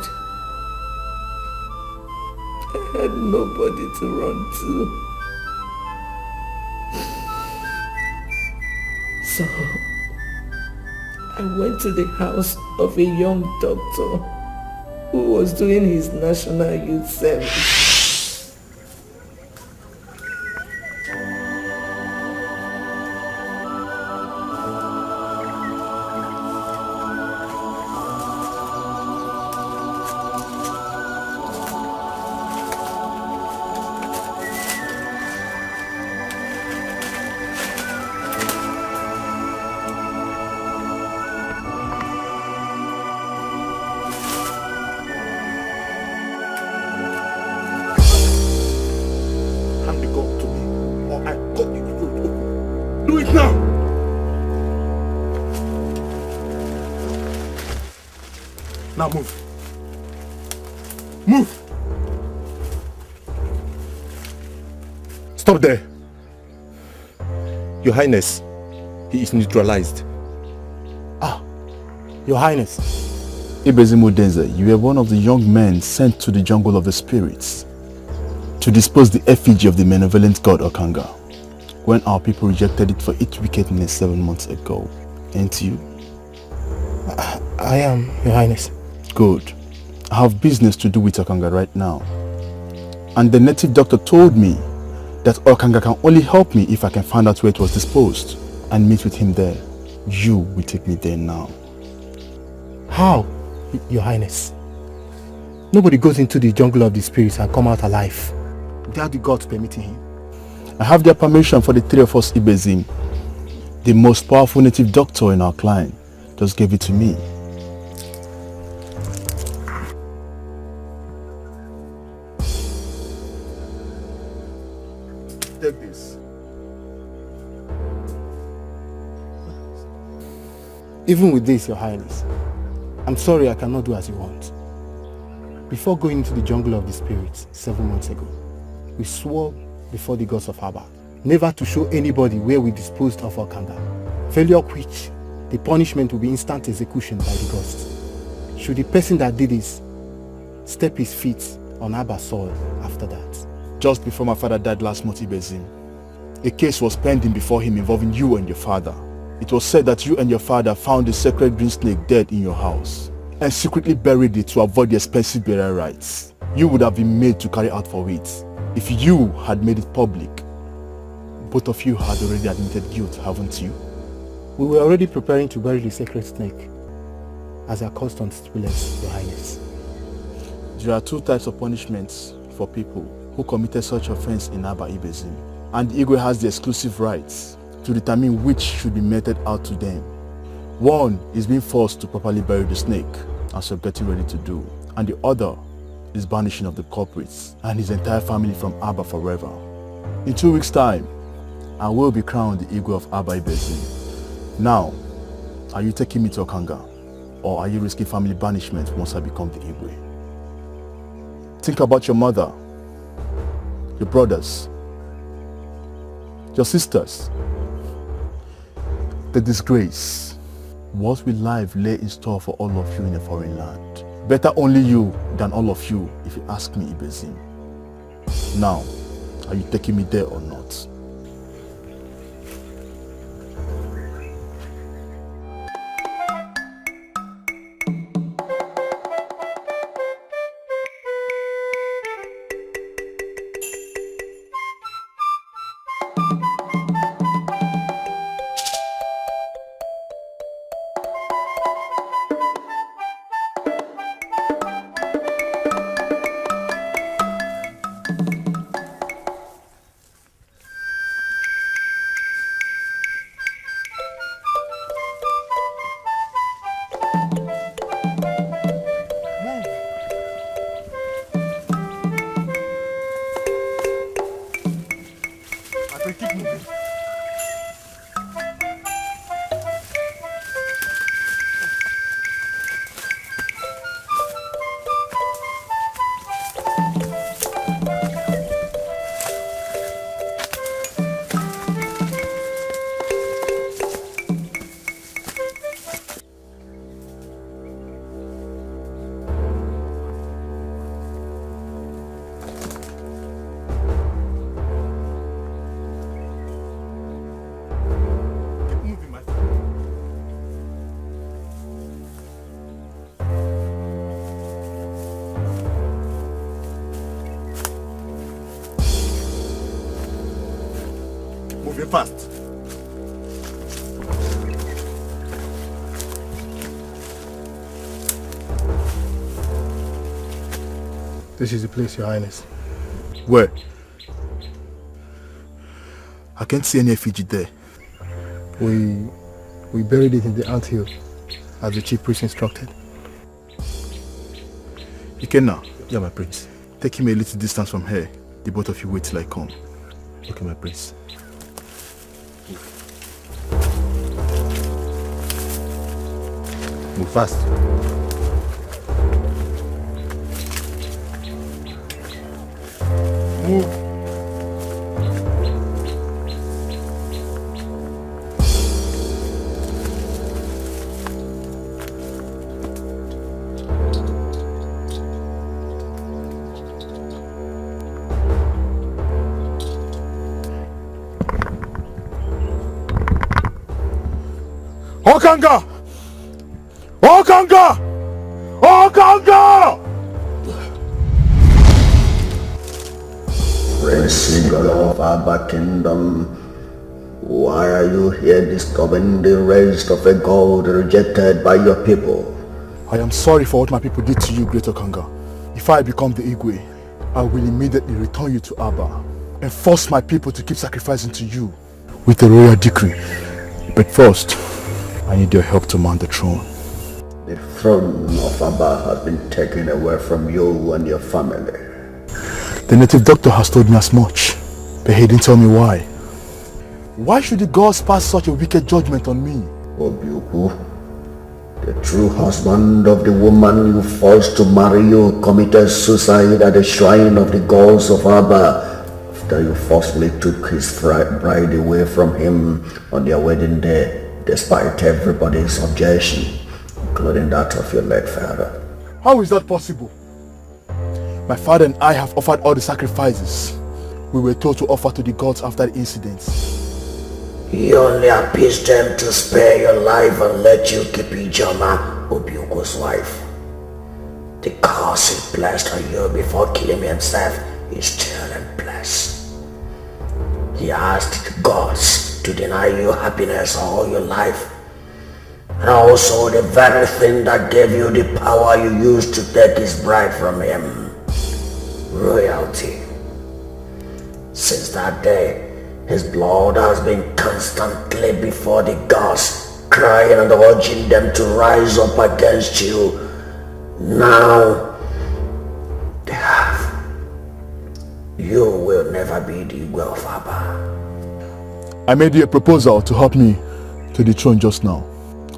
I had nobody to run to. So, I went to the house of a young doctor who was doing his national youth service. Now move. Move! Stop there. Your Highness, he is neutralized. Ah, Your Highness. Ibezimo Denze, you were one of the young men sent to the jungle of the spirits to dispose the effigy of the malevolent god Okanga when our people rejected it for its wickedness 7 months ago. Ain't you? I am, Your Highness. Good. I have business to do with Okanga right now. And the native doctor told me that Okanga can only help me if I can find out where it was disposed and meet with him there. You will take me there now. How, Your Highness? Nobody goes into the jungle of the spirits and come out alive without the gods permitting him. I have their permission for the three of us Ibezim. The most powerful native doctor in our clan just gave it to me. Take this. Even with this, Your Highness, I'm sorry I cannot do as you want. Before going into the jungle of the spirits 7 months ago, we swore before the gods of Haba never to show anybody where we disposed of Okanga, failure of which the punishment will be instant execution by the gods. Should the person that did this step his feet on Haba soil after that. Just before my father died last month, Ibezim, a case was pending before him involving you and your father. It was said that you and your father found the sacred green snake dead in your house and secretly buried it to avoid the expensive burial rites you would have been made to carry out for it. If you had made it public, both of you had already admitted guilt, haven't you? We were already preparing to bury the sacred snake, as our custom stipulates, Your Highness. There are two types of punishments for people who committed such offense in Aba Ibezim, and the Igwe has the exclusive rights to determine which should be meted out to them. One is being forced to properly bury the snake, as you're getting ready to do, and the other is banishing of the culprits and his entire family from Aba forever. In 2 weeks' time, I will be crowned the Igwe of Aba Ibezim. Now, are you taking me to Okanga, or are you risking family banishment once I become the Igwe? Think about your mother. your brothers, your sisters, the disgrace. What will life lay in store for all of you in a foreign land? Better only you than all of you, if you ask me, Ibezim. Now, are you taking me there or not? Moving fast. This is the place, Your Highness. Where? I can't see any effigy there. We buried it in the anthill, as the chief priest instructed. Ikenna. Yeah, my prince. Take him a little distance from here. The both of you wait till I come. Okay, my prince. Move fast. Move. Okanga! Okanga! Okanga! Prince Single of Abba Kingdom, why are you here disturbing the rest of a god rejected by your people? I am sorry for what my people did to you, Great Okanga. If I become the Igwe, I will immediately return you to Abba and force my people to keep sacrificing to you with a royal decree. But first, I need your help to mount the throne. The throne of Abba has been taken away from you and your family. The native doctor has told me as much, but he didn't tell me why. Why should the gods pass such a wicked judgment on me? Obiuku, the true husband of the woman you forced to marry you committed suicide at the shrine of the gods of Abba after you forcefully took his bride away from him on their wedding day, despite everybody's objection, including that of your late father. How is that possible? My father and I have offered all the sacrifices we were told to offer to the gods after the incident. He only appeased them to spare your life and let you keep Ijoma, Obiuku's wife. The curse he placed on you before killing himself is still in place. He asked the gods to deny you happiness all your life, and also the very thing that gave you the power you used to take his bride from him. Royalty. Since that day, his blood has been constantly before the gods, crying and urging them to rise up against you. Now, they have. You will never be the Igwe of Abba. I made you a proposal to help me to the throne just now,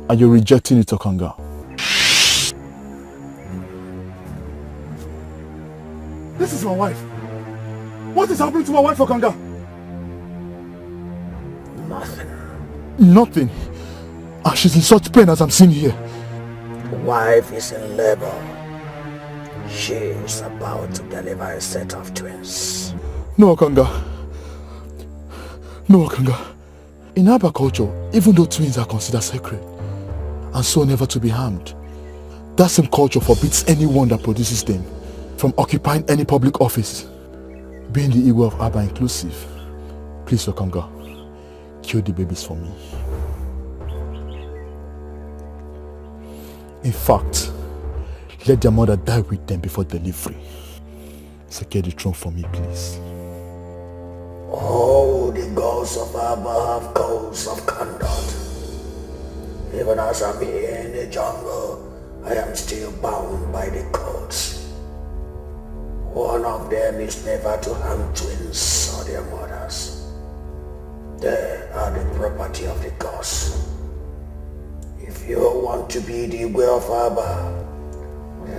and you're rejecting it, Okanga. This is my wife. What is happening to my wife, Okanga? Nothing. Nothing. And she's in such pain as I'm seeing here. Wife is in labor. She is about to deliver a set of twins. No, Okanga. No, Okanga. In Aba culture, even though twins are considered sacred, and so never to be harmed, that same culture forbids anyone that produces them from occupying any public office, being the Igwe of Aba inclusive. Please, Okanga, kill the babies for me. In fact, let their mother die with them before delivery. Secure the throne for me, please. Oh, the gods of Abba have codes of conduct. Even as I'm here in the jungle, I am still bound by the codes. One of them is never to harm twins or their mothers. They are the property of the gods. If you want to be the way of Abba,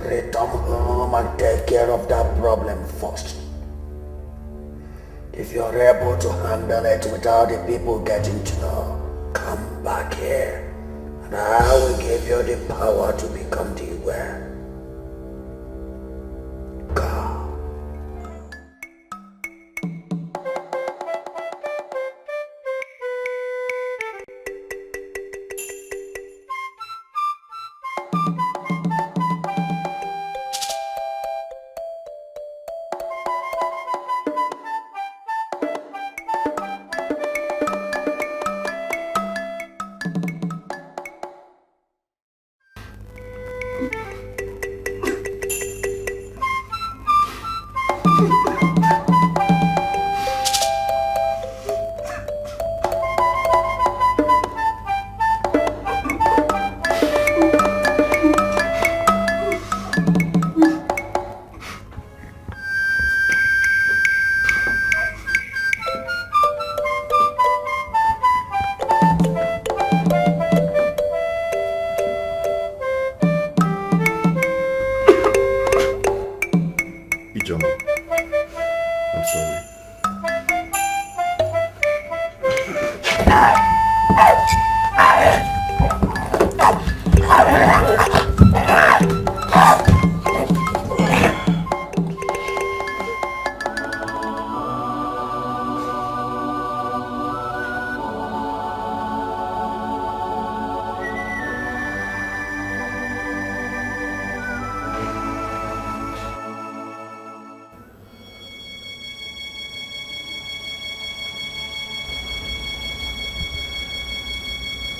return home and take care of that problem first. If you're able to handle it without the people getting to know, come back here and I will give you the power to become the way. Go.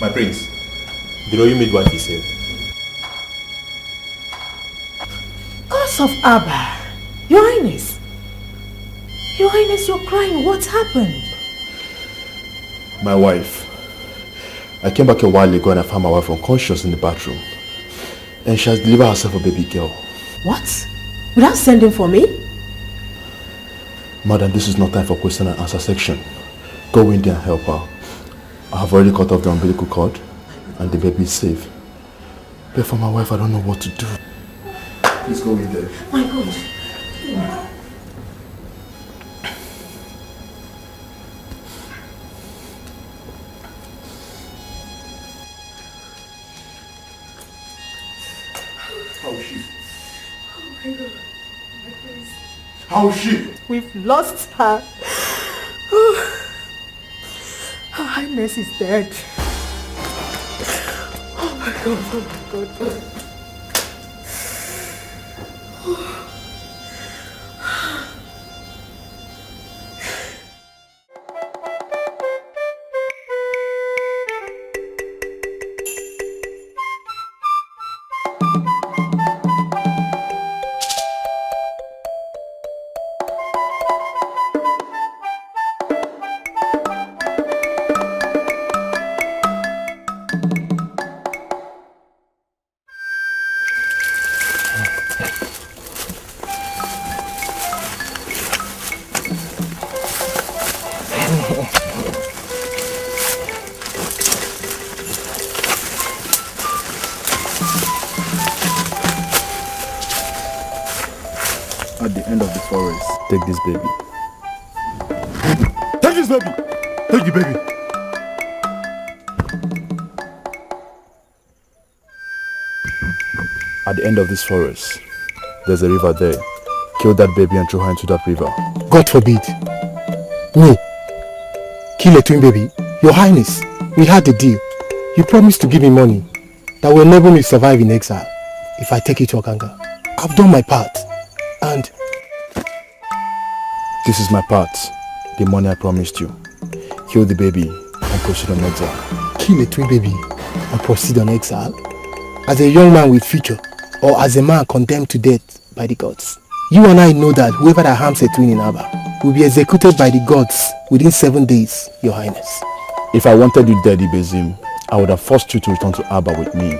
My prince, the royal made what he said. Gods of Abba, Your Highness. Your Highness, you're crying. What happened? My wife. I came back a while ago and I found my wife unconscious in the bathroom. And she has delivered herself a baby girl. What? Without sending for me? Madam, this is not time for question and answer section. Go in there and help her. I have already cut off the umbilical cord and the baby is safe. But for my wife, I don't know what to do. Please go in there. My God. How is she? Oh my God. How is she? We've lost her. Her Highness is dead. Oh my God, oh my God. At the end of the forest, take this baby this baby. Take the baby. At the end of this forest, there's a river there. Kill that baby and throw her into that river. God forbid. Me? Kill a twin baby? Your Highness, we had a deal. You promised to give me money that will enable me to survive in exile if I take you to Okanga. I've done my part. And this is my part. The money I promised you. Kill the baby and proceed on exile. Kill a twin baby and proceed on exile? As a young man with future, or as a man condemned to death by the gods? You and I know that whoever that harms a twin in Aba will be executed by the gods within 7 days, Your Highness. If I wanted you dead, Ibezim, I would have forced you to return to Aba with me.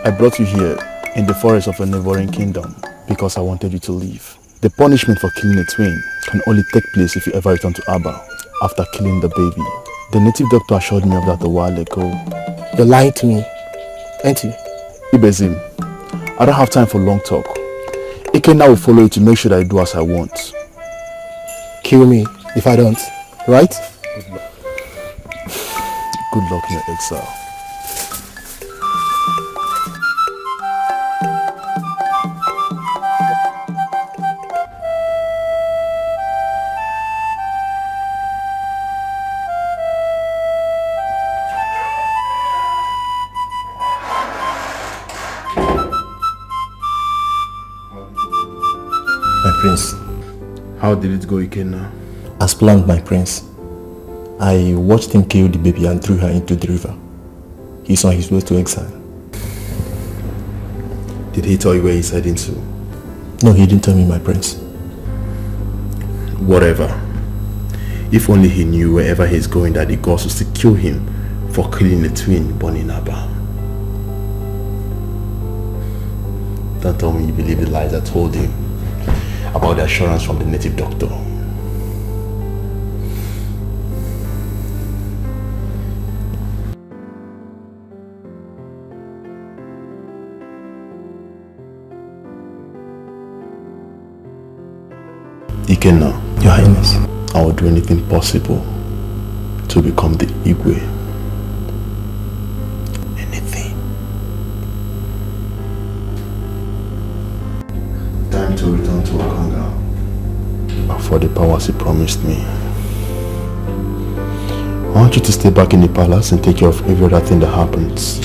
I brought you here in the forest of a neighboring kingdom because I wanted you to leave. The punishment for killing a twin can only take place if you ever return to Aba after killing the baby. The native doctor assured me of that a while ago. You're lying to me, aren't you? Ibezim, I don't have time for long talk. Ikenna will follow you to make sure that I do as I want. Kill me if I don't, right? Good luck in your exile. Prince. How did it go, Ikenna? As planned, my prince. I watched him kill the baby and threw her into the river. He's on his way to exile. Did he tell you where he's heading to? No, he didn't tell me, my prince. Whatever. If only he knew wherever he's going that the gods will still kill him for killing a twin born in Aba. Don't tell me you believe the lies I told him about the assurance from the native doctor. Ikenna, Your Highness, I will do anything possible to become the Igwe. Anything. Time to return to Okanga for the powers he promised me. I want you to stay back in the palace and take care of every other thing that happens.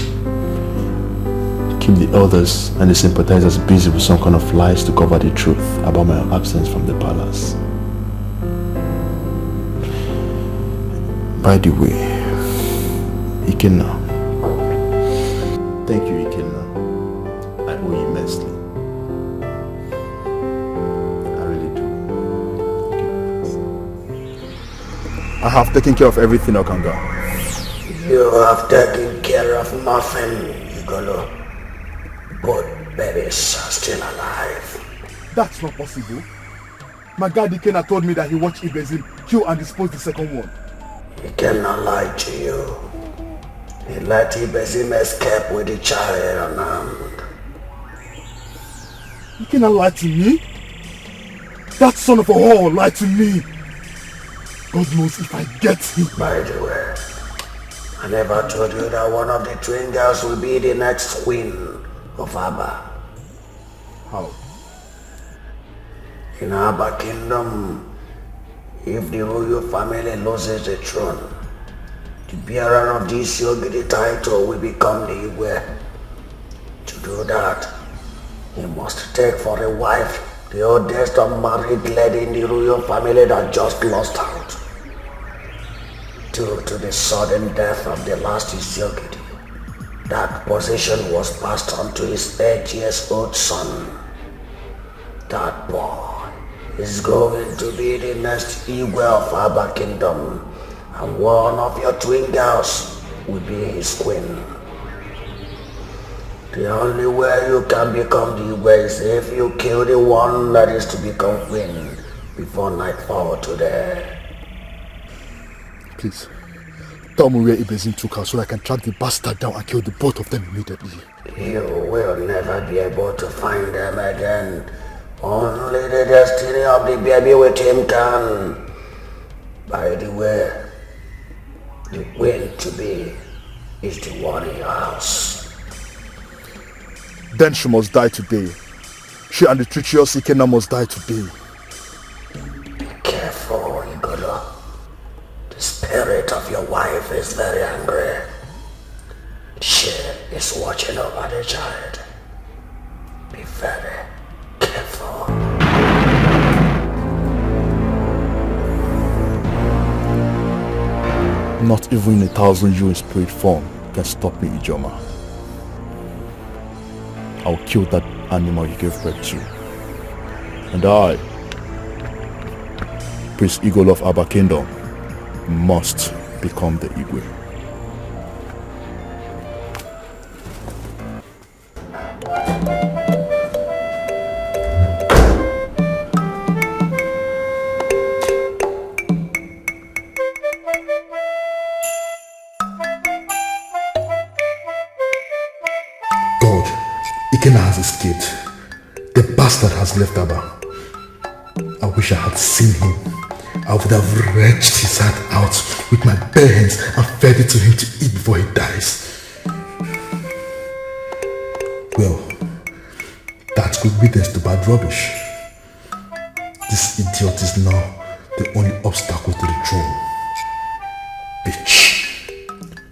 Keep the elders and the sympathizers busy with some kind of lies to cover the truth about my absence from the palace. By the way, Ikenna. Thank you, Ikenna. I owe you immensely. I have taken care of everything, Okanga. You have taken care of nothing, Igolo. Both babies are still alive. That's not possible. My guard Ikenna told me that he watched Ibezim kill and dispose the second one. He cannot lie to you. He let Ibezim escape with the child unarmed. You cannot lie to me? That son of a whore lied to me. God knows if I get him. By the way, I never told you that one of the twin girls will be the next queen of Aba. How? In Aba Kingdom, if the royal family loses the throne, the bearer of this Yogiri title will become the Igwe. To do that, he must take for a wife the oldest unmarried lady in the royal family that just lost out. Due to the sudden death of the last Isiogidi, that position was passed on to his 8-year-old son. That boy is going to be the next Igwe of Aba Kingdom, and one of your twin girls will be his queen. The only way you can become the Igwe is if you kill the one that is to become queen before nightfall today. Please, tell me where Ibezim took her so I can track the bastard down and kill the both of them immediately. You will never be able to find them again. Only the destiny of the baby with him can. By the way, The will to be is the one in your house. Then she must die today. She and the treacherous Ikenna must die today. Be careful, Igolo. The spirit of your wife is very angry. She is watching over the child. Be very careful. Not even 1,000 you in spirit form can stop me, Ijoma. I'll kill that animal you gave birth to. And I, Prince Igolo of Aba Kingdom, must become the Igwe. Ikenna has escaped. The bastard has left Aba. I wish I had seen him. I would have wrenched his heart out with my bare hands and fed it to him to eat before he dies. Well, that's good witness to bad rubbish. This idiot is now the only obstacle to the throne. Bitch,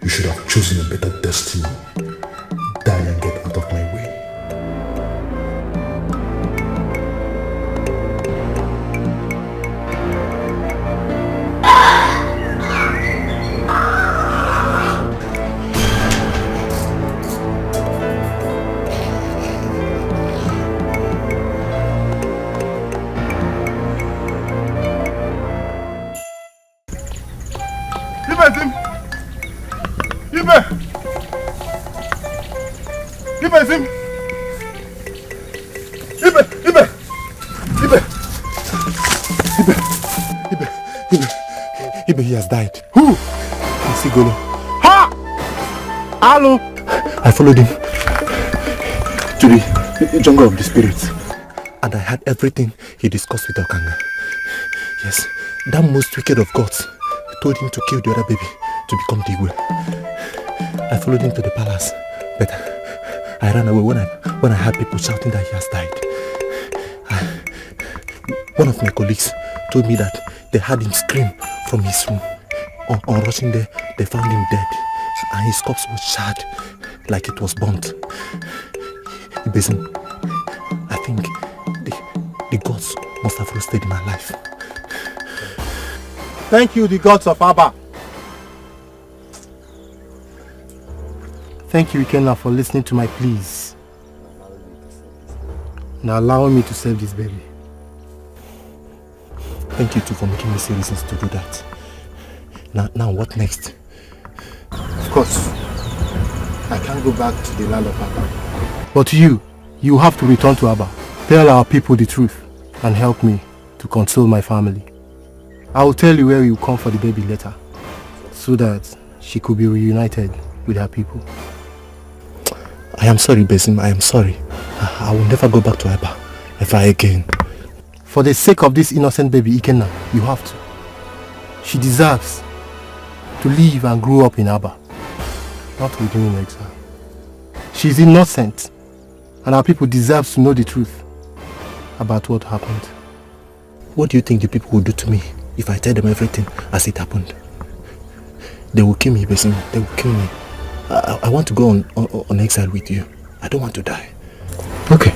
you should have chosen a better destiny. Die and get out of my way. He has died. Who? It's Igolo. Ha! Hello! I followed him to the jungle of the spirits, and I heard everything he discussed with Okanga. Yes, that most wicked of gods told him to kill the other baby to become the Igwe. I followed him to the palace, but I ran away when I heard people shouting that he has died. One of my colleagues told me that they heard him scream from his room. On rushing there, they found him dead, and his corpse was charred like it was burnt. Ibezim, I think the gods must have roasted him alive. Thank you, the gods of Abba. Thank you, Ikenna, for listening to my pleas and allowing me to save this baby. Thank you too for making me see reasons to do that. Now what next? Of course, I can't go back to the land of Abba. But you have to return to Abba. Tell our people the truth and help me to console my family. I will tell you where you come for the baby later, so that she could be reunited with her people. I am sorry, Besim, I am sorry. I will never go back to Abba ever again. For the sake of this innocent baby, Ikenna, you have to. She deserves to live and grow up in Abba, not with you in exile. She is innocent, and our people deserve to know the truth about what happened. What do you think the people will do to me if I tell them everything as it happened? They will kill me, Besim. They will kill me. I want to go on exile with you. I don't want to die. Okay.